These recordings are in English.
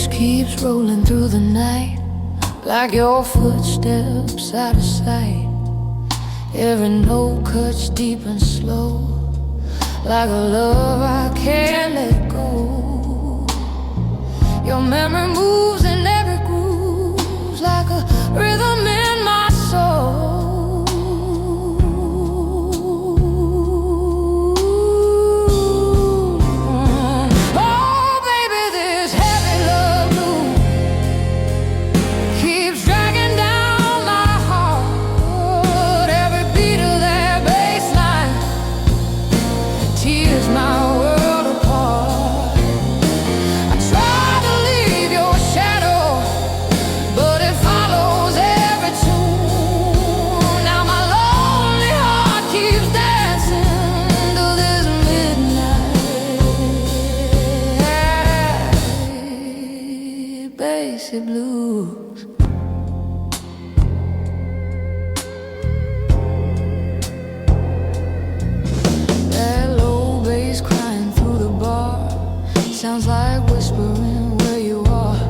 bass keeps rolling through the night, like your footsteps out of sight. Every note cuts deep and slow, like a love I can't let go. Your memory moves in every groove, like a rhythm in my soul. Oh baby, this heavy love blues keeps dragging down my heart. Every beat of that bass line tears my world apart. I try to leave your shadow, but it follows every tune. Now my lonely heart keeps dancing to this midnight bassy blues. That low bass crying through the bar sounds like whispering where you are.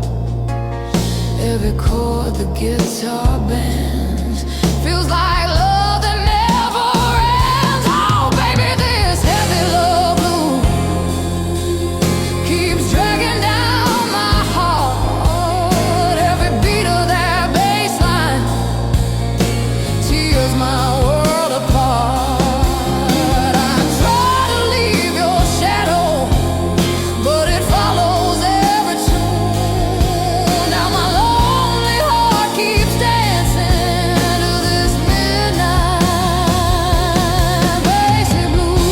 Every chord the guitar bends feels like love that never ends. Oh baby, this heavy love blues keeps dragging down my heart. Every beat of that bass line tears my world apart. I try to leave your shadow, but it follows every tune. Now my lonely heart keeps dancing to this midnight bassy blues.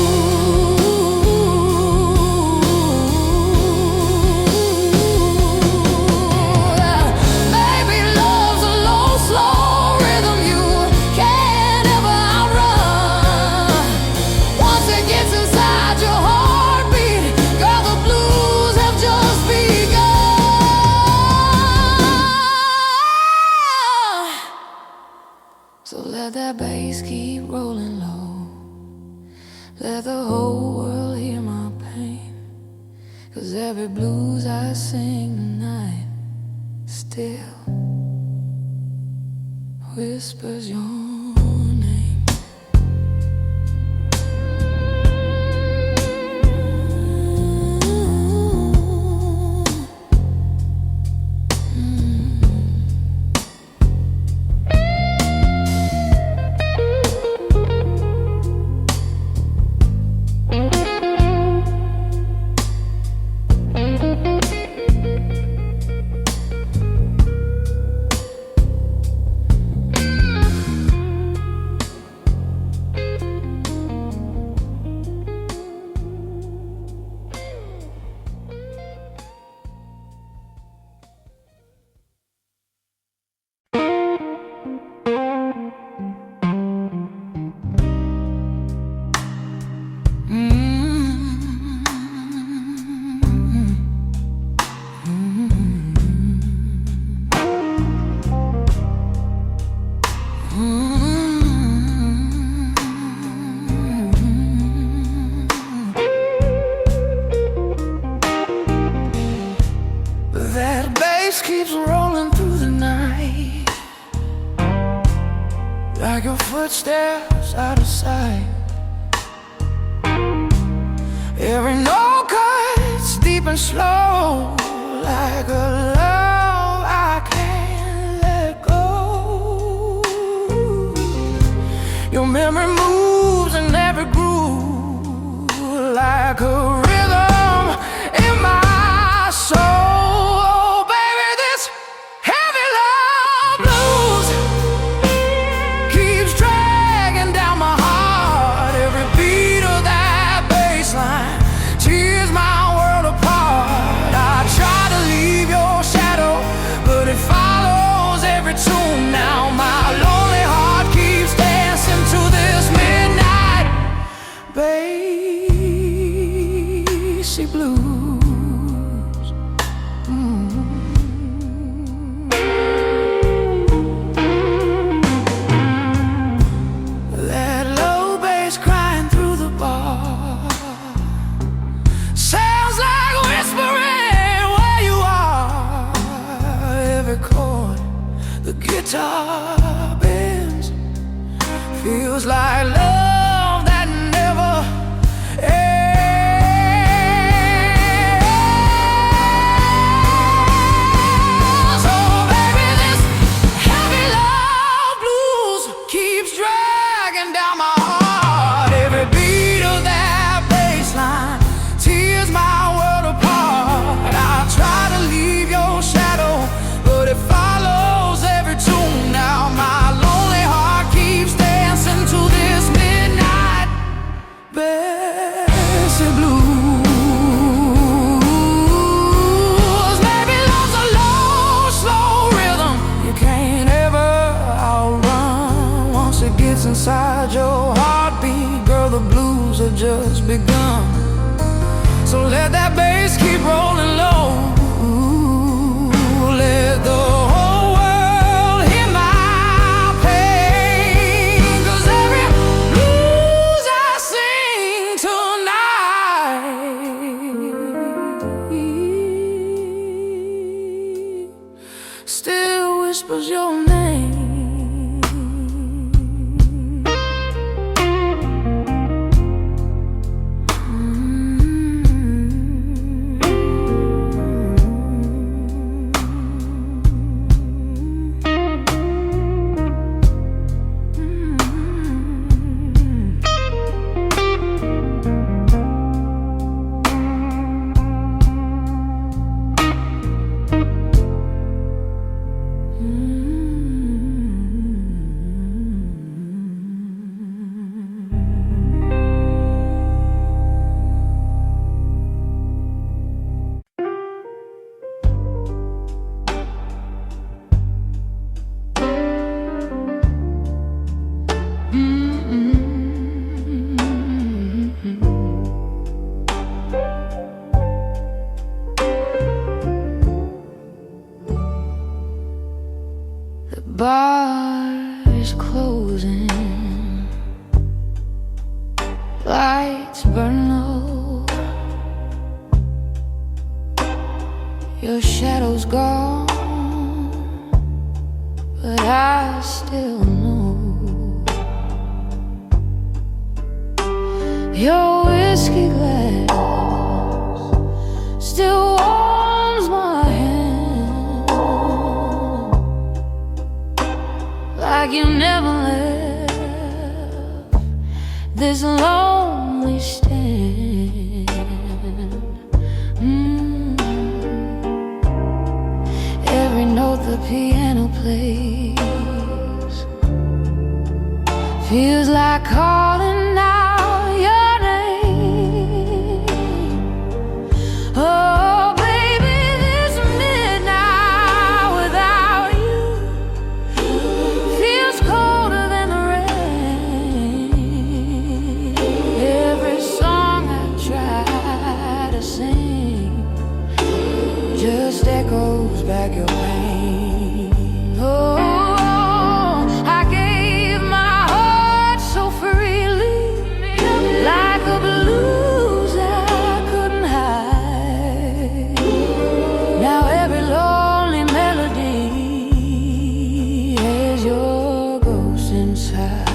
Baby, love's a low, slow rhythm you can't ever outrun. Once it gets inside your heartbeat, girl, the blues have just begun. So let that bass keep rolling low. Let the whole world hear my pain. 'Cause every blues I sing tonight still whispers your name. That bass keeps rolling through the night, like your footsteps out of sight. Every note cuts deep and slow, like a love I can't let go. Your memory moves in every groove, like a rhythm in my soul. Baby guitar bends. Feels like love that never ends. Oh baby, this heavy love blues keeps dragging down my heart. Every beat of that bass line tears my world apart. I try to leave your shadow, but it follows every tune. Now my lonely heart keeps dancing to this midnight bassy blues. Maybe love's a low, slow rhythm you can't ever outrun. Once it gets inside your heartbeat, girl, the blues have just begun. So let that bass keep rolling low. Let the whole world hear my pain. 'Cause every blues I sing tonight still whispers your name. The bar is closing, lights burn low, your shadow's gone, but I still know your whiskey glass still warms my hand, like you never left this lonely stand. Every note the piano plays feels like calling out your name. Oh baby, this midnight without you feels colder than the rain. Every song I try to sing just echoes back your pain. Oh, I gave my heart so freely, like a blues I couldn't hide. Now every lonely melody has your ghost inside.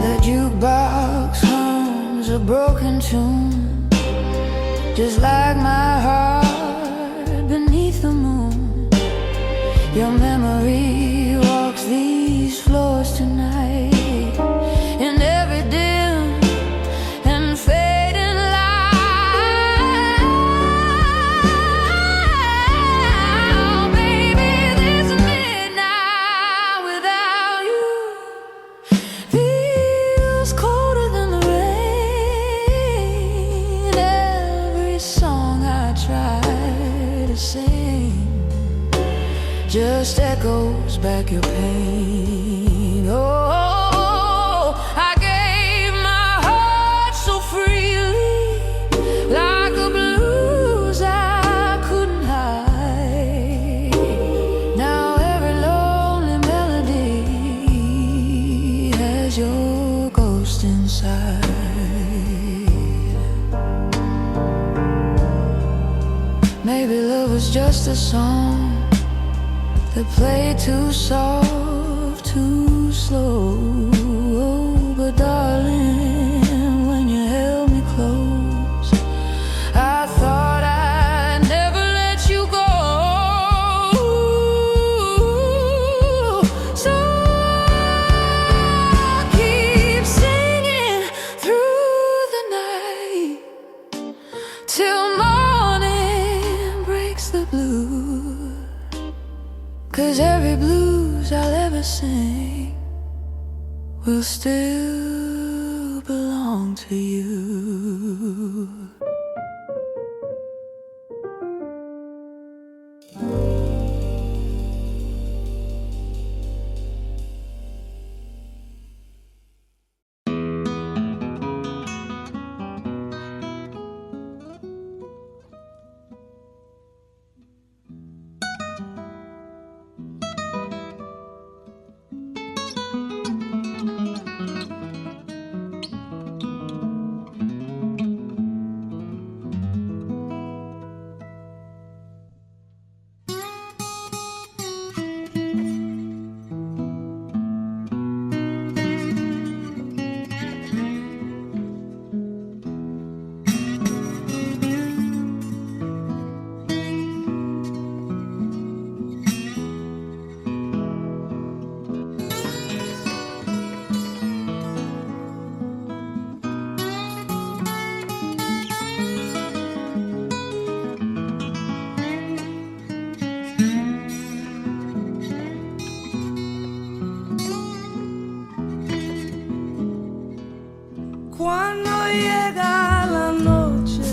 The jukebox hums a broken tune, just like my heart beneath the moon. Your memory walks these floors tonight, in every dim and fading light. Baby, this midnight without you feels colder than the rain. Every song I try to sing just echoes back your pain. Oh, I gave my heart so freely, like a blues I couldn't hide. Now every lonely melody has your ghost inside. Maybe love was just a song that played too soft, too slow. But darling, when you held me close, I thought I'd never let you go. So I'll keep singing through the night till morning breaks the blues. 'Cause every blues I'll ever sing will still belong to you. Cuando llega la noche,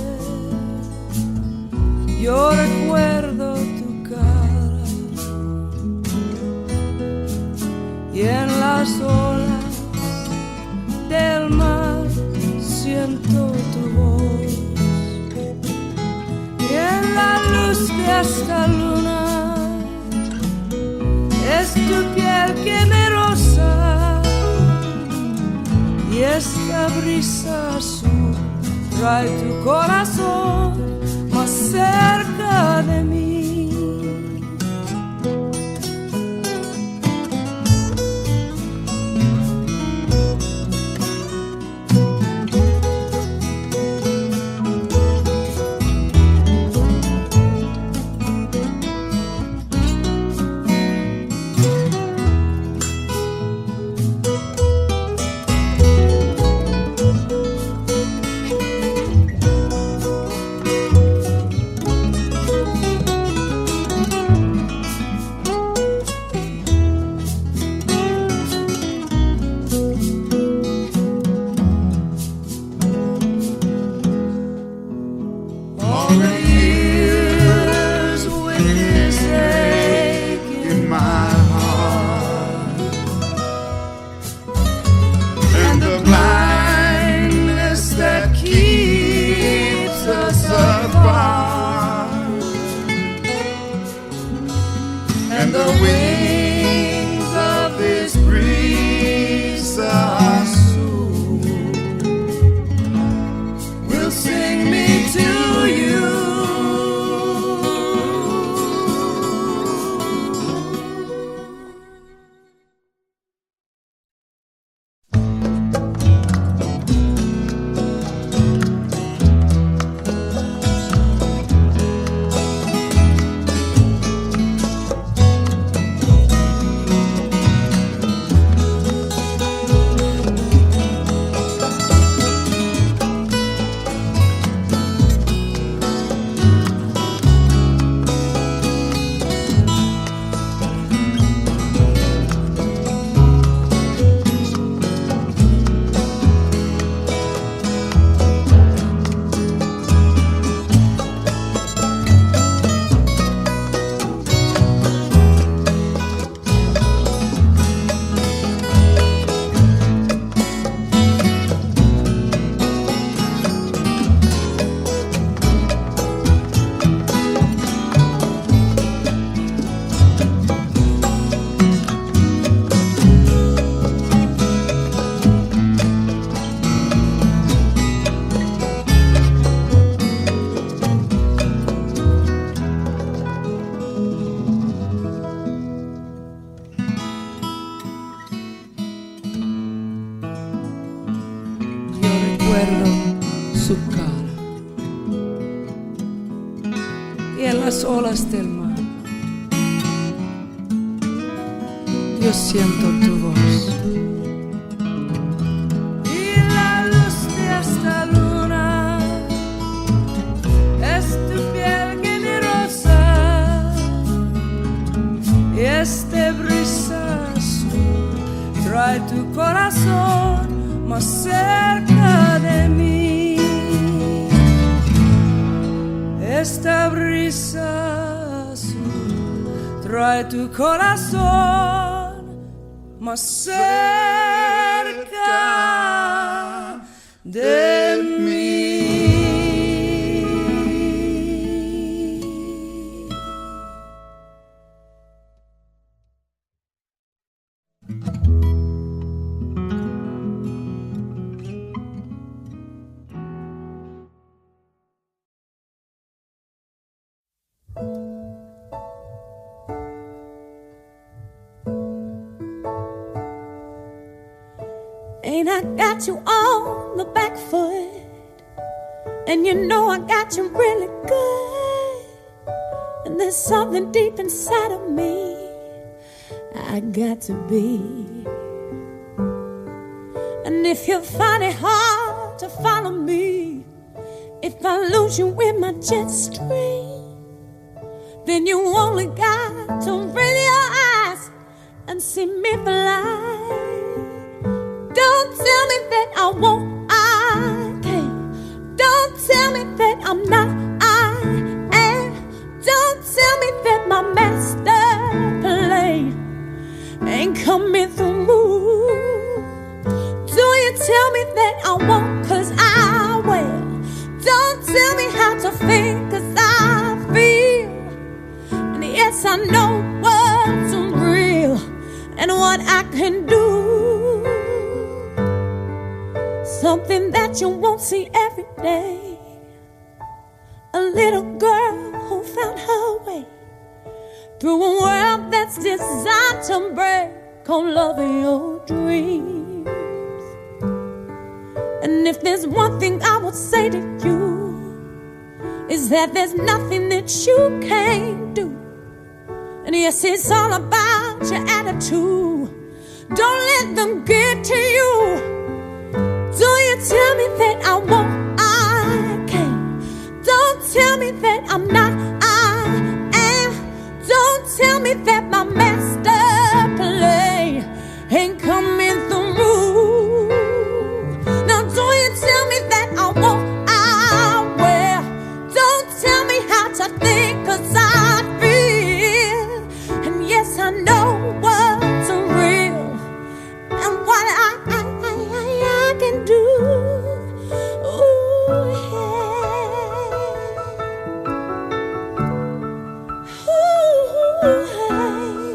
yo recuerdo tu cara y en las olas del mar siento tu voz y en la luz de esta luna es tu piel que me roza. Y esta brisa azul trae tu corazón más cerca de mí. And the wings of this breeze are soon will sing me to you. las olas del mar. Yo siento tu voz. Y la luz de esta luna es tu piel generosa. Y este brisa azul trae tu corazón más cerca de mí. Esta brisa azul trae tu corazón más cerca de mí. Ain't I got you on the back foot? And you know I got you really good. And there's something deep inside of me I got to be. And if you find it hard to follow me, if I lose you in my jet stream, then you only got to raise your eyes and see me fly. Don't tell me that I won't, I can't. Don't tell me that I'm not, I am. Don't tell me that my master plan ain't coming through. Do you tell me that I won't, 'cause I will. Don't tell me how to feel, 'cause I feel. And yes, I know what's real and what I can do. Something that you won't see every day. A little girl who found her way through a world that's designed to break on love of your dreams. And if there's one thing I would say to you, is that there's nothing that you can't do. And yes, it's all about your attitude. Don't let them get to you. Do you tell me that I won't, I can't. Don't tell me that I'm not, I am. Don't tell me that my master play ain't coming through. Now do you tell me that I won't, I will. Don't tell me how to think, 'cause I feel. And yes, I know what's real and what I can do. Ooh, yeah. Ooh, hey.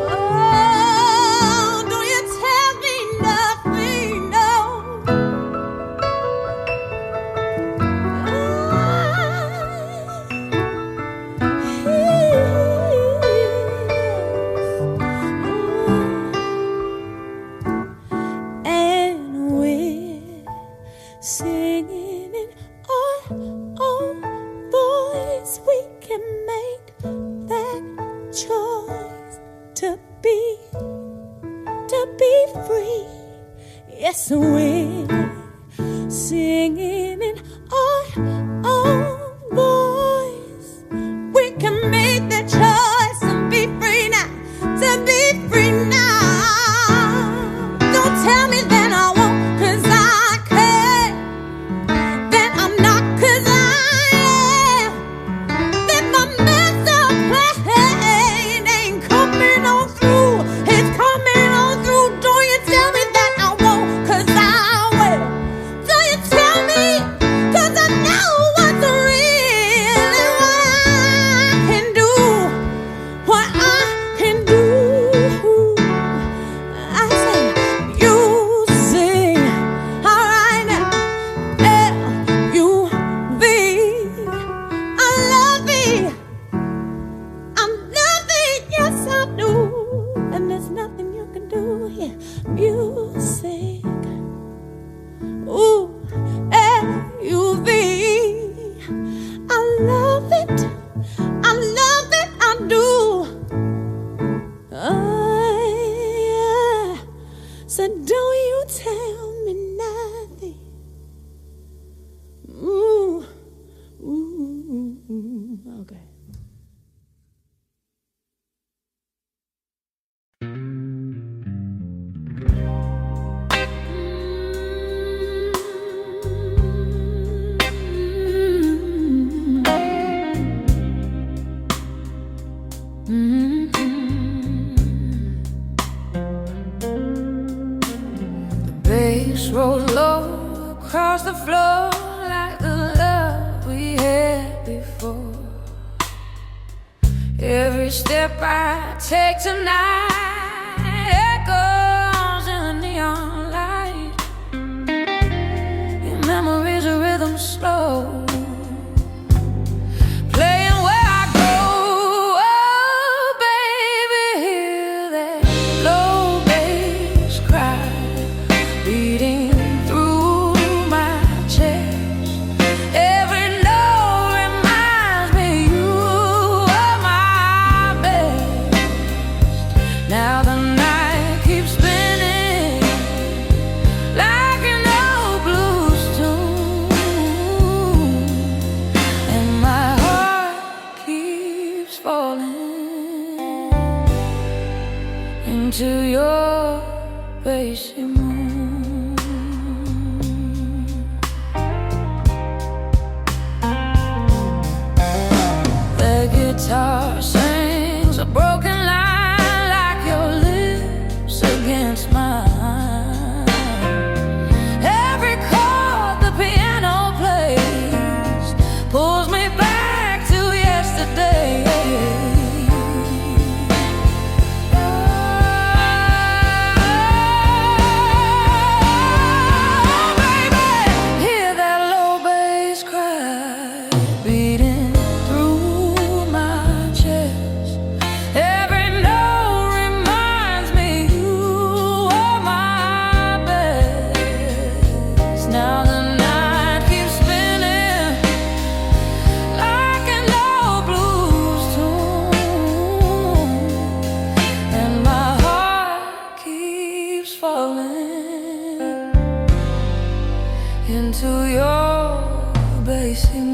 Oh, do you tell me nothing? No. Singing in our own voice, we can make that choice to be free. Yes, we're singing in our own voice. We can make that choice to be free now, to be free now. Don't tell me that I won't, 'cause I can't. That I'm not, 'cause I am. That my Every step I take tonight echoes in the neon light. Your memory's a rhythm slow, playing where I go. Oh, baby, hear that low bass cry beating through my chest. Every note reminds me you are my best. Now the night keeps spinning like an old blues tune, and my heart keeps falling into your bassy moon. The guitar sings a broken line like your lips against mine. Every chord the piano plays pulls me back to yesterday. Oh, baby, hear that low bass cry beating through my chest. Every note reminds me you are my best. Now the night keeps spinning like an old blues tune, and my heart keeps falling into your bassy moon.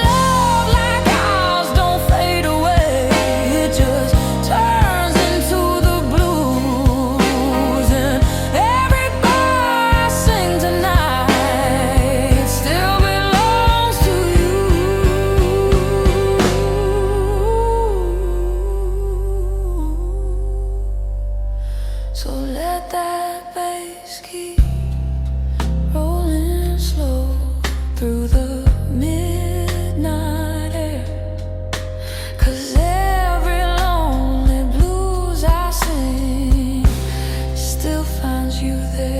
Love like ours don't fade away, it just turns into the blues. And every bar I sing tonight still belongs to you. So let that bass keep rolling slow through the midnight air, 'cause every lonely blues I sing still finds you there.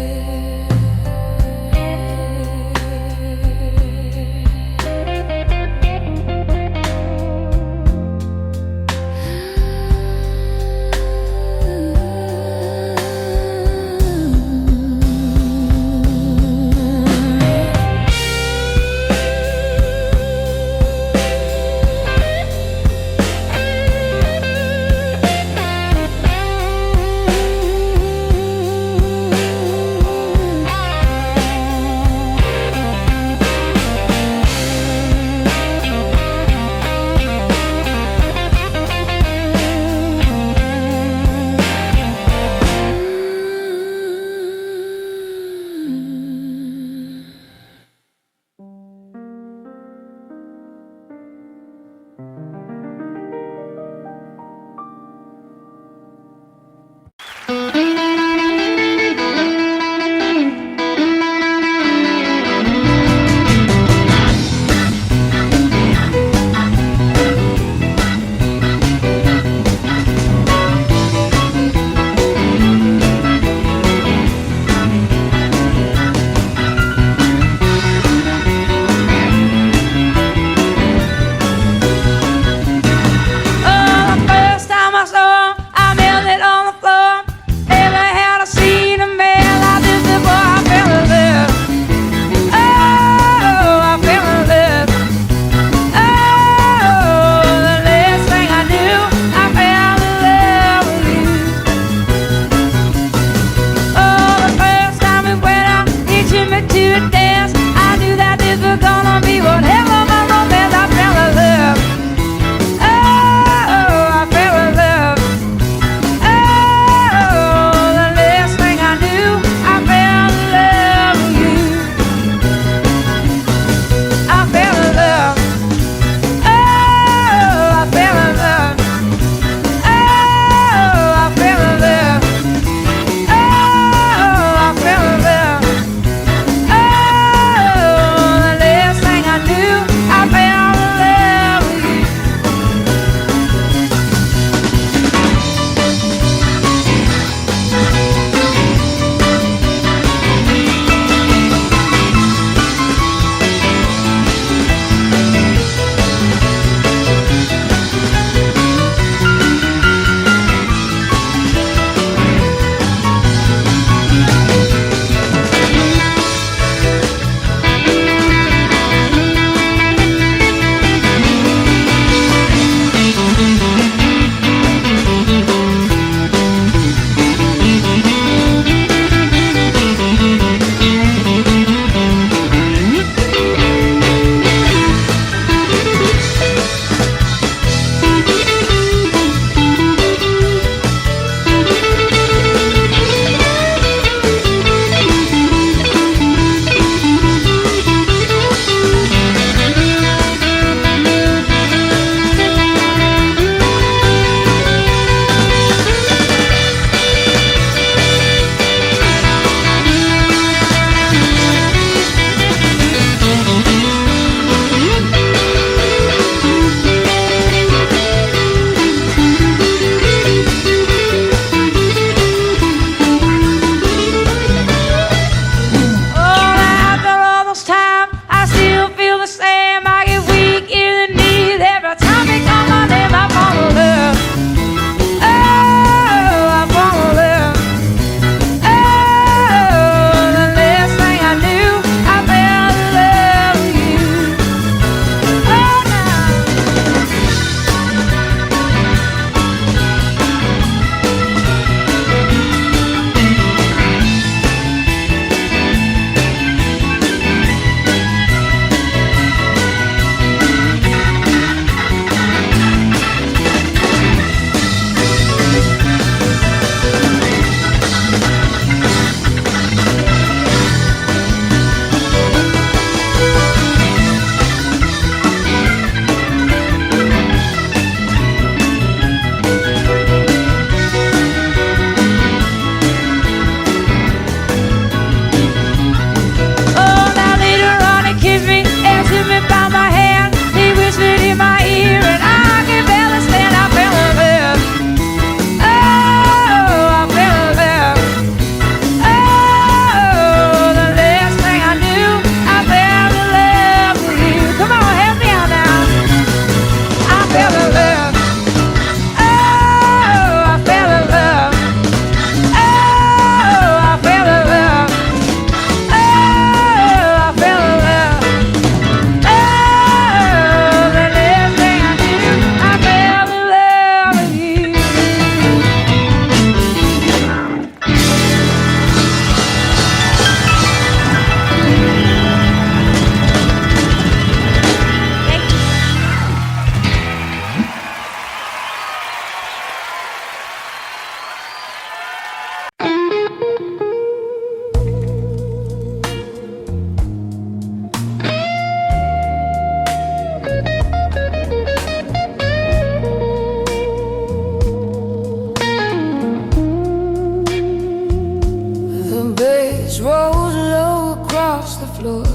bass rolls low across the floor,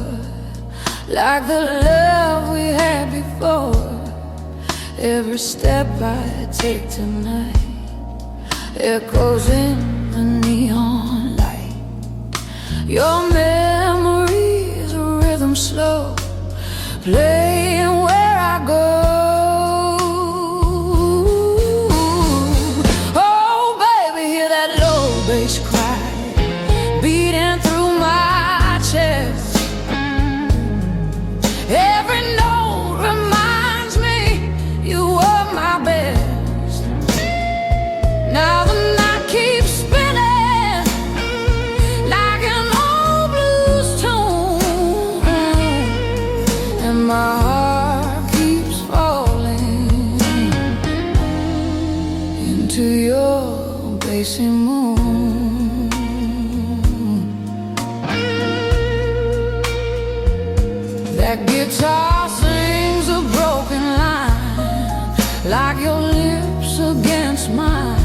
like the love we had before. Every step I take tonight echoes in the neon light. Your memories, a rhythm slow, playing where I go. Oh baby, hear that low bass cry beating through my chest. Every note reminds me you were my best. Now the night keeps spinning like an old blues tune, and my heart keeps falling into your bassy moon. That guitar sings a broken line, like your lips against mine.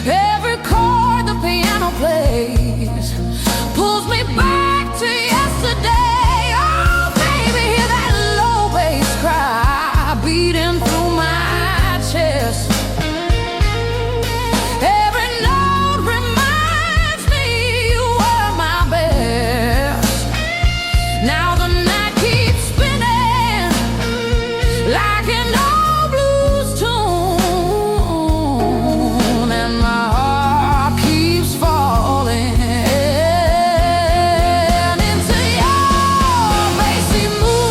Every chord the piano plays pulls me back to yesterday. Oh baby, hear that low bass cry beating through my chest. Every note reminds me you were my best. Now the night keeps spinning like an old blues tune, and my heart keeps falling into your bassy moon.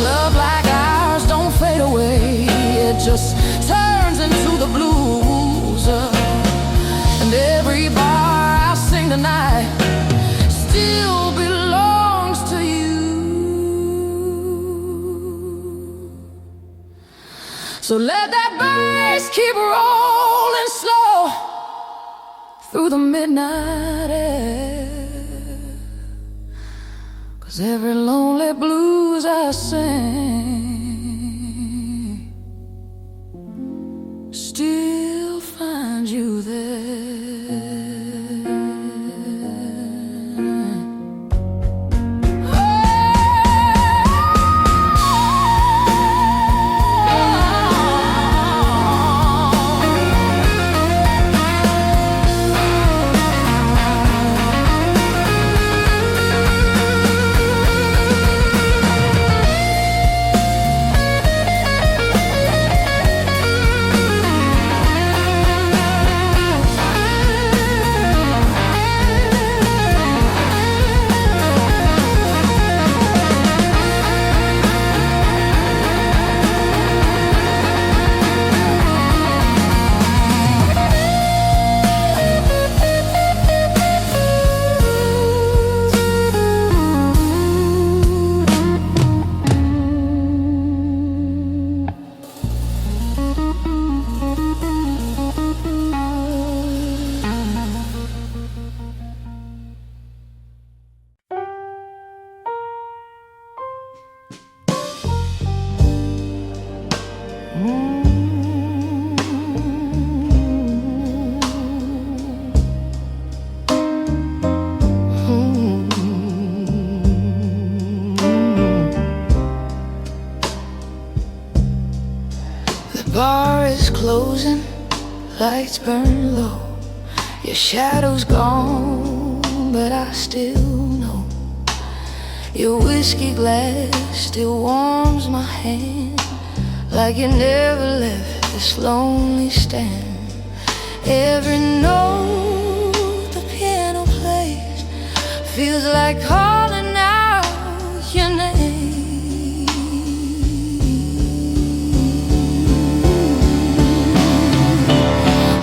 Love like ours don't fade away, it just turns into the blues. And every bar I sing tonight still belongs to you. So let that bass keep rolling slow through the midnight air, 'cause every lonely blues I sing still finds you there. The bar is closing, lights burn low. Your shadow's gone, but I still know your whiskey glass still warms my hand, like you never left this lonely stand. Every note the piano plays feels like calling out your name.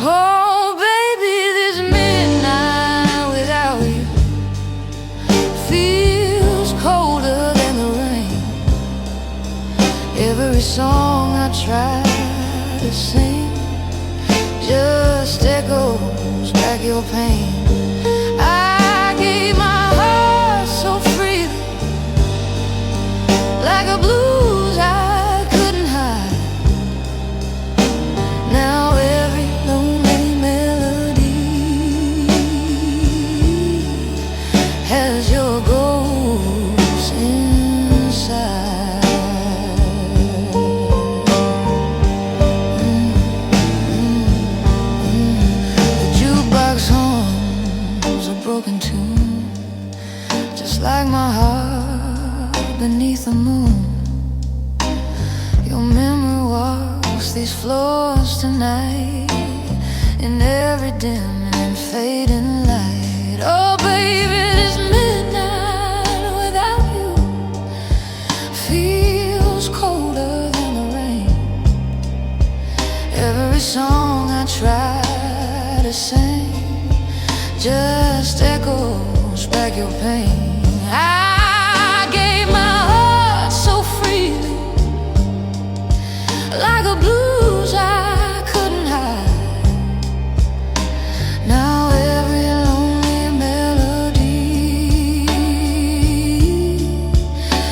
Oh baby, this midnight without you feels colder than the rain. Every song I try to sing just echoes back your pain. I gave my heart so freely, like a blues I couldn't hide. Now every lonely melody beneath the moon. Your memory walks these floors tonight, in every dim and fading light. Oh baby, this midnight without you feels colder than the rain. Every song I try to sing just echoes back your pain. I gave my heart so freely, like a blues I couldn't hide. Now every lonely melody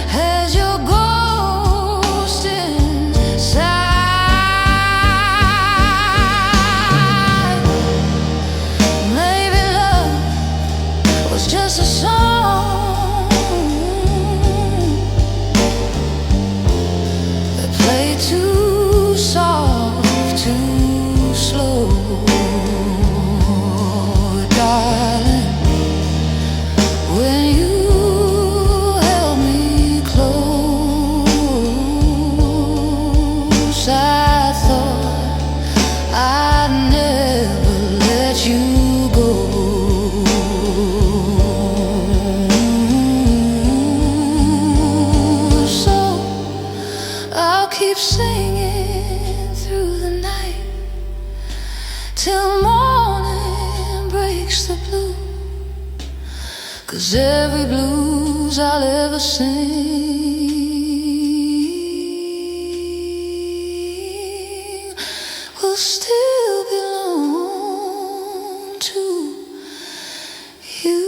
has your ghost inside. Maybe love was just a song that played too soft, too slow. Darling, when you held me close, I thought I'd never let you go. So I'll keep singing through the night till morning breaks the blue. 'Cause every blues I'll ever sing will still belong to you.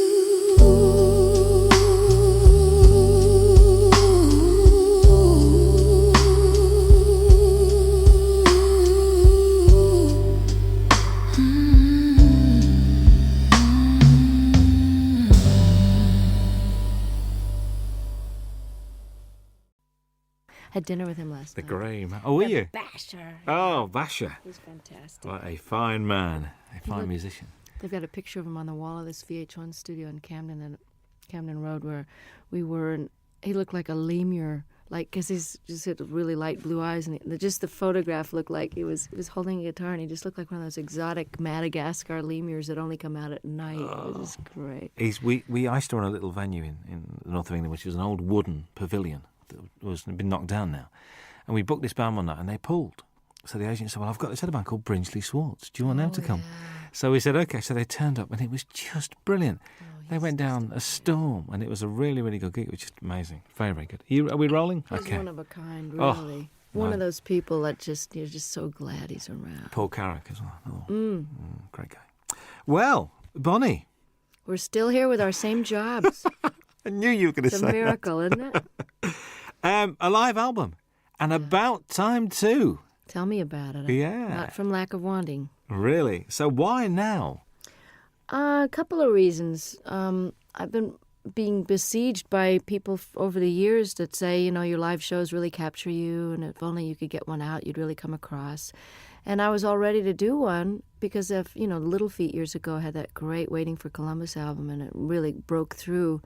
Had dinner with him last The night. grey man. Oh, were you? Basher. Oh, Basher. He's fantastic. What a fine man. A fine musician. They've got a picture of him on the wall of this VH1 studio in Camden Road where we were, and he looked like a lemur, like, because he's just had really light blue eyes, and just the photograph looked like he was holding a guitar, and he just looked like one of those exotic Madagascar lemurs that only come out at night. It was just great. I used to run a little venue in the north of England, which was an old wooden pavilion that was been knocked down now. And we booked this band one night, and they pulled. So the agent said, well, I've got this other band called Brinsley Swartz. Do you want them to come? Yeah. So we said, OK. So they turned up, and it was just brilliant. They went down a storm, and it was a really, really good gig. It was just amazing. Very, very good. Are we rolling? He's OK. one of a kind, Oh, really. One of those people that you're just so glad he's around. Paul Carrick as well. Great guy. Well, Bonnie. We're still here with our same jobs. I knew you were going to It's say a miracle, isn't it? that. A live album. And about time too. Tell me about it. Yeah. Not from lack of wanting. Really? So why now? A couple of reasons. I've been being besieged by people over the years that say, your live shows really capture you, and if only you could get one out, you'd really come across. And I was all ready to do one because of, Little Feat years ago had that great Waiting for Columbus album, and it really broke through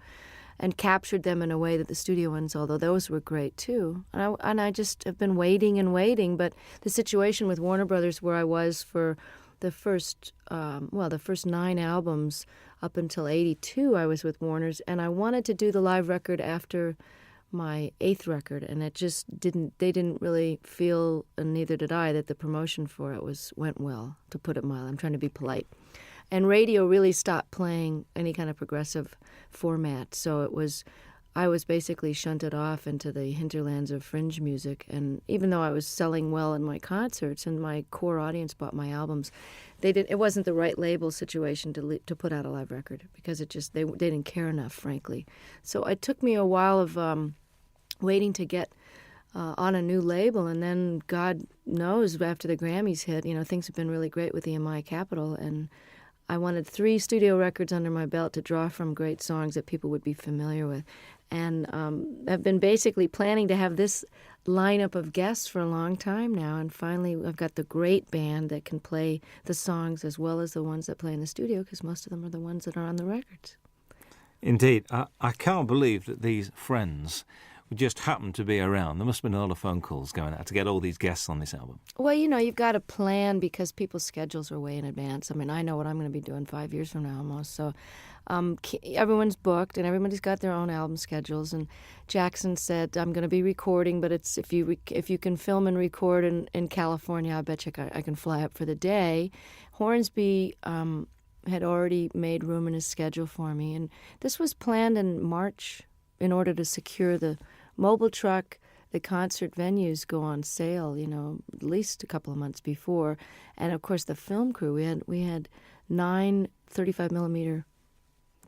and captured them in a way that the studio ones, although those were great too. And I just have been waiting and waiting. But the situation with Warner Brothers, where I was for the first 9 albums up until 82, I was with Warner's, and I wanted to do the live record after my 8th record, and it just they didn't really feel, and neither did I, that the promotion for it went well, to put it mild. I'm trying to be polite. And radio really stopped playing any kind of progressive format, so I was basically shunted off into the hinterlands of fringe music. And even though I was selling well in my concerts and my core audience bought my albums, it wasn't the right label situation to put out a live record, because they didn't care enough, frankly. So it took me a while of waiting to get on a new label, and then God knows, after the Grammys hit, things have been really great with EMI Capitol, and I wanted 3 studio records under my belt to draw from great songs that people would be familiar with. And I've been basically planning to have this lineup of guests for a long time now, and finally I've got the great band that can play the songs as well as the ones that play in the studio, because most of them are the ones that are on the records. Indeed. I can't believe that these friends just happened to be around? There must have been a lot of phone calls going out to get all these guests on this album. Well, you know, you've got to plan because people's schedules are way in advance. I mean, I know what I'm going to be doing 5 years from now almost. So everyone's booked and everybody's got their own album schedules. And Jackson said, I'm going to be recording, but it's if you can film and record in California, I bet you I can fly up for the day. Hornsby had already made room in his schedule for me. And this was planned in March in order to secure the mobile truck. The concert venues go on sale, you know, at least a couple of months before. And, of course, the film crew, we had 9 35-millimeter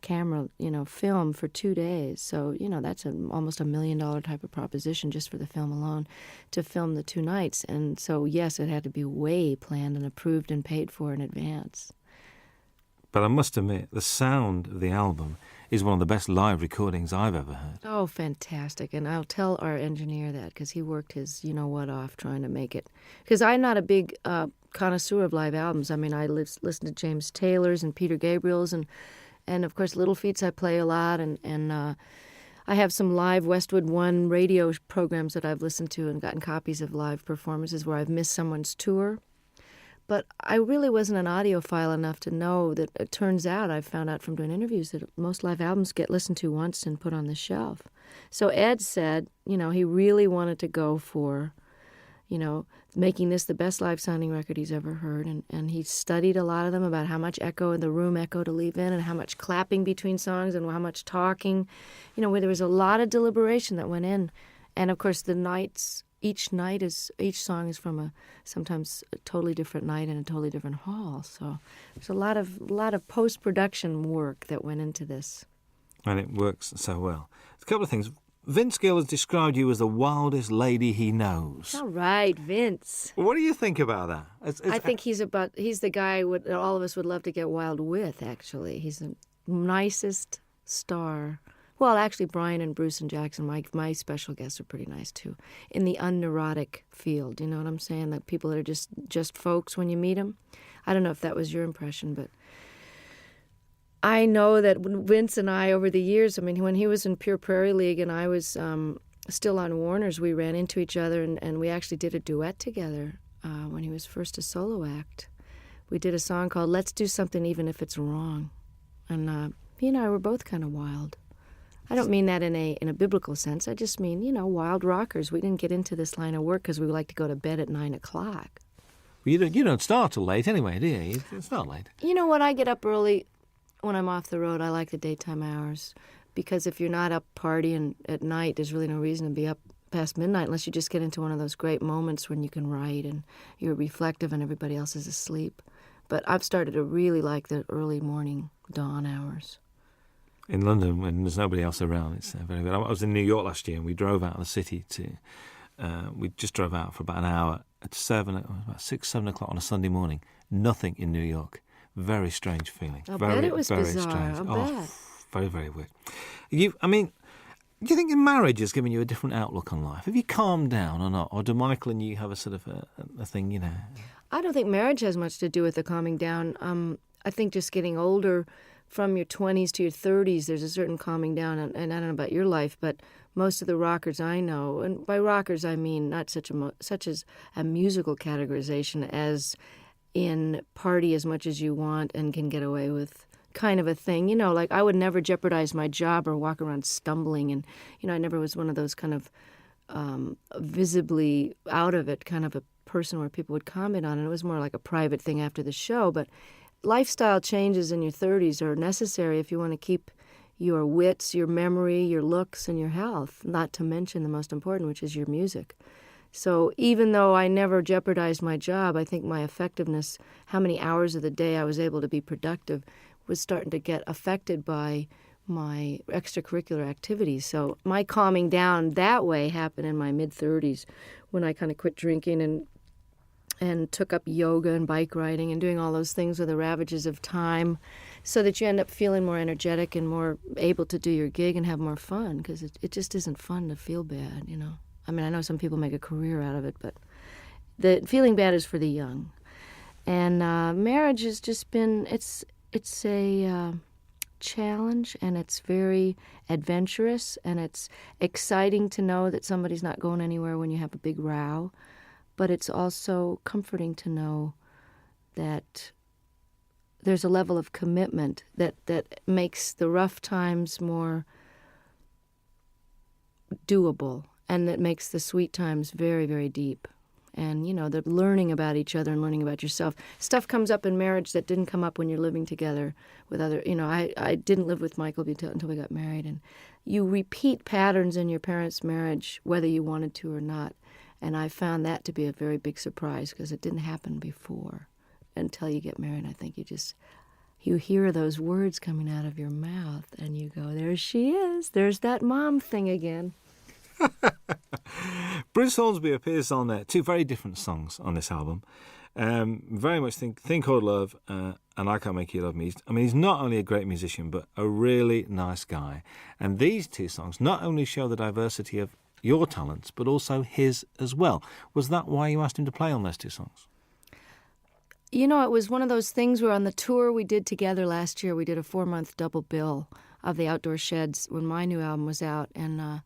camera, you know, film for 2 days. So, you know, that's almost $1 million type of proposition just for the film alone to film the 2 nights. And so, yes, it had to be way planned and approved and paid for in advance. But I must admit, the sound of the album is one of the best live recordings I've ever heard. Oh, fantastic. And I'll tell our engineer that because he worked his you-know-what off trying to make it. Because I'm not a big connoisseur of live albums. I mean, I listen to James Taylor's and Peter Gabriel's and of course, Little Feats I play a lot. And I have some live Westwood One radio programs that I've listened to and gotten copies of live performances where I've missed someone's tour. But I really wasn't an audiophile enough to know that it turns out, I found out from doing interviews, that most live albums get listened to once and put on the shelf. So Ed said, you know, he really wanted to go for, you know, making this the best live-sounding record he's ever heard. And he studied a lot of them about how much echo in the room echo to leave in and how much clapping between songs and how much talking. You know, where there was a lot of deliberation that went in. And, of course, each song is from sometimes a totally different night in a totally different hall. So there's a lot of post-production work that went into this. And it works so well. A couple of things. Vince Gill has described you as the wildest lady he knows. All right, Vince. What do you think about that? I think he's the guy that all of us would love to get wild with, actually. He's the nicest star. Well, actually, Brian and Bruce and Jackson, my special guests, are pretty nice, too, in the unneurotic field. You know what I'm saying? Like people that are just folks when you meet them. I don't know if that was your impression, but I know that Vince and I, over the years, I mean, when he was in Pure Prairie League and I was still on Warner's, we ran into each other and we actually did a duet together when he was first a solo act. We did a song called Let's Do Something Even If It's Wrong. And he and I were both kind of wild. I don't mean that in a biblical sense. I just mean, you know, wild rockers. We didn't get into this line of work because we like to go to bed at 9 o'clock. Well, you don't start till late anyway, do you? It's not late. You know what? I get up early when I'm off the road. I like the daytime hours because if you're not up partying at night, there's really no reason to be up past midnight unless you just get into one of those great moments when you can write and you're reflective and everybody else is asleep. But I've started to really like the early morning dawn hours. In London, when there's nobody else around, it's very good. I was in New York last year, and we drove out of the city we just drove out for about an hour at 6, 7 o'clock on a Sunday morning. Nothing in New York. Very strange feeling. I very, bet it was very bizarre. strange. I bet. Very, very weird. Do you think in marriage has given you a different outlook on life? Have you calmed down or not? Or do Michael and you have a sort of a thing, you know? I don't think marriage has much to do with the calming down. I think just getting older, from your 20s to your 30s, there's a certain calming down, and I don't know about your life, but most of the rockers I know, and by rockers I mean not such as a musical categorization as in party as much as you want and can get away with kind of a thing. You know, like I would never jeopardize my job or walk around stumbling, and, you know, I never was one of those kind of visibly out of it kind of a person where people would comment on it. It was more like a private thing after the show, but lifestyle changes in your 30s are necessary if you want to keep your wits, your memory, your looks, and your health, not to mention the most important, which is your music. So even though I never jeopardized my job, I think my effectiveness, how many hours of the day I was able to be productive, was starting to get affected by my extracurricular activities. So my calming down that way happened in my mid-30s when I kind of quit drinking and took up yoga and bike riding and doing all those things with the ravages of time so that you end up feeling more energetic and more able to do your gig and have more fun because it just isn't fun to feel bad, you know. I mean, I know some people make a career out of it, but the feeling bad is for the young. And marriage has just been, it's a challenge, and it's very adventurous, and it's exciting to know that somebody's not going anywhere when you have a big row, but it's also comforting to know that there's a level of commitment that makes the rough times more doable, and that makes the sweet times very, very deep. And, the learning about each other and learning about yourself. Stuff comes up in marriage that didn't come up when you're living together with other, I didn't live with Michael until we got married. And you repeat patterns in your parents' marriage, whether you wanted to or not. And I found that to be a very big surprise because it didn't happen before until you get married. I think you hear those words coming out of your mouth and you go, there she is. There's that mom thing again. Bruce Hornsby appears on two very different songs on this album. Very much Thing Called Love and I Can't Make You Love Me. He's not only a great musician, but a really nice guy. And these two songs not only show the diversity of your talents, but also his as well. Was that why you asked him to play on those two songs? It was one of those things where on the tour we did together last year, we did a 4-month double bill of the Outdoor Sheds when my new album was out. And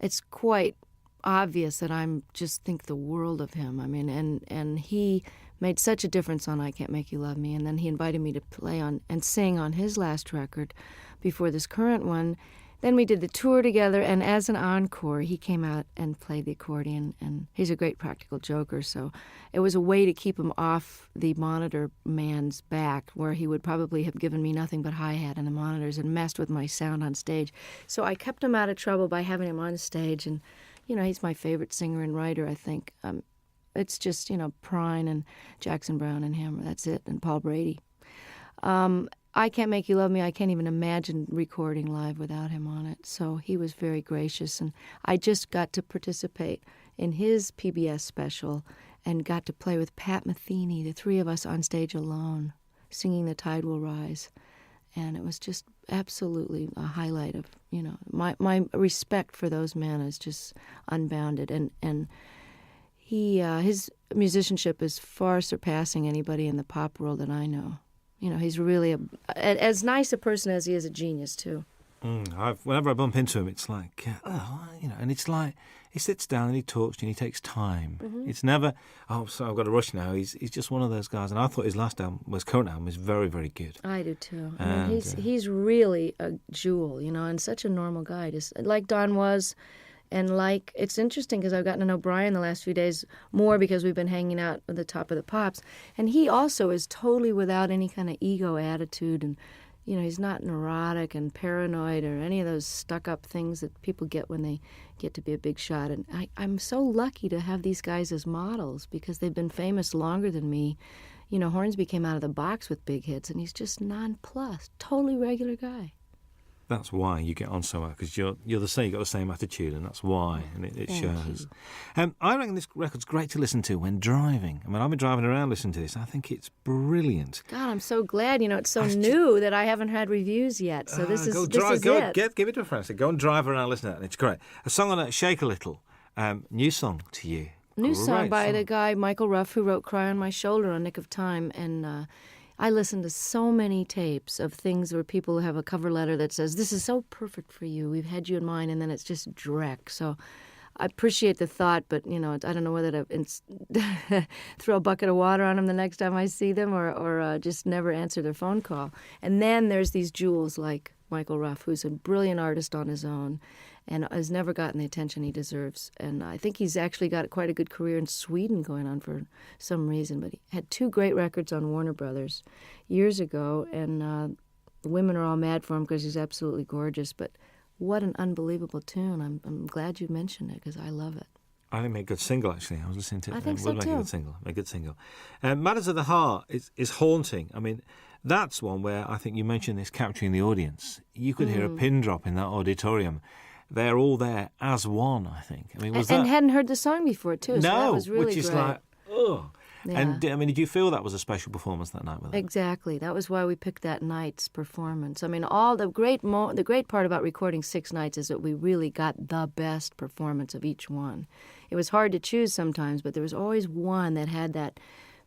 it's quite obvious that I just think the world of him. And he made such a difference on I Can't Make You Love Me. And then he invited me to play on and sing on his last record before this current one. Then we did the tour together, and as an encore, he came out and played the accordion, and he's a great practical joker, so it was a way to keep him off the monitor man's back, where he would probably have given me nothing but hi-hat and the monitors and messed with my sound on stage. So I kept him out of trouble by having him on stage, and, he's my favorite singer and writer, I think. It's just, Prine and Jackson Browne and him, that's it, and Paul Brady. I Can't Make You Love Me, I can't even imagine recording live without him on it. So he was very gracious, and I just got to participate in his PBS special and got to play with Pat Metheny, the three of us on stage alone, singing The Tide Will Rise. And it was just absolutely a highlight of, my respect for those men is just unbounded. And his musicianship is far surpassing anybody in the pop world that I know. He's really as nice a person as he is a genius, too. Whenever I bump into him, it's like, and it's like he sits down and he talks and he takes time. Mm-hmm. It's never, so I've got to rush now. He's just one of those guys. And I thought his current album was very, very good. I do, too. He's really a jewel, and such a normal guy, just like Don was. And it's interesting because I've gotten to know Brian the last few days more because we've been hanging out at the Top of the Pops. And he also is totally without any kind of ego attitude. And, he's not neurotic and paranoid or any of those stuck-up things that people get when they get to be a big shot. And I'm so lucky to have these guys as models because they've been famous longer than me. Hornsby came out of the box with big hits, and he's just nonplussed, totally regular guy. That's why you get on so well, because you're the same. You've got the same attitude, and that's why, and it shows. I reckon this record's great to listen to when driving. I've been driving around listening to this. I think it's brilliant. God, I'm so glad. It's so new that I haven't had reviews yet. So this is it. Give it to a friend. So go and drive around, listen to it, and it's great. A song on it, Shake a Little. New song to you. New song by the guy Michael Ruff, who wrote "Cry on My Shoulder" on Nick of Time, and. I listen to so many tapes of things where people have a cover letter that says, this is so perfect for you, we've had you in mind, and then it's just dreck. So I appreciate the thought, but, I don't know whether to throw a bucket of water on them the next time I see them or just never answer their phone call. And then there's these jewels like Michael Ruff, who's a brilliant artist on his own and has never gotten the attention he deserves. And I think he's actually got quite a good career in Sweden going on for some reason. But he had 2 great records on Warner Brothers years ago, and the women are all mad for him because he's absolutely gorgeous. But what an unbelievable tune. I'm glad you mentioned it because I love it. I think it made a good single, actually. I was listening to it. I think so, too. A good single. Matters of the Heart is haunting. That's one where I think you mentioned this capturing the audience. You could hear a pin drop in that auditorium. They're all there as one, I think. And hadn't heard the song before, too. So that was really which is great. like, oh. Yeah. And, did you feel that was a special performance that night with them? Exactly. That was why we picked that night's performance. All the great part about recording 6 nights is that we really got the best performance of each one. It was hard to choose sometimes, but there was always one that had that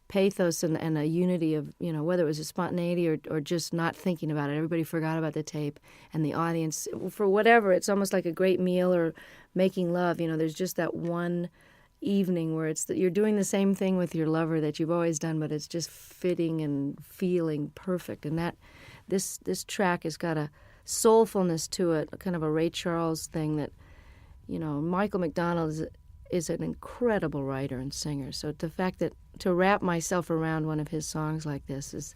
pathos and a unity of, whether it was a spontaneity or just not thinking about it. Everybody forgot about the tape, and the audience, for whatever, it's almost like a great meal or making love. There's just that one evening where it's that you're doing the same thing with your lover that you've always done, but it's just fitting and feeling perfect. And that this track has got a soulfulness to it, kind of a Ray Charles thing that, Michael McDonald is an incredible writer and singer. So the fact that to wrap myself around one of his songs like this is,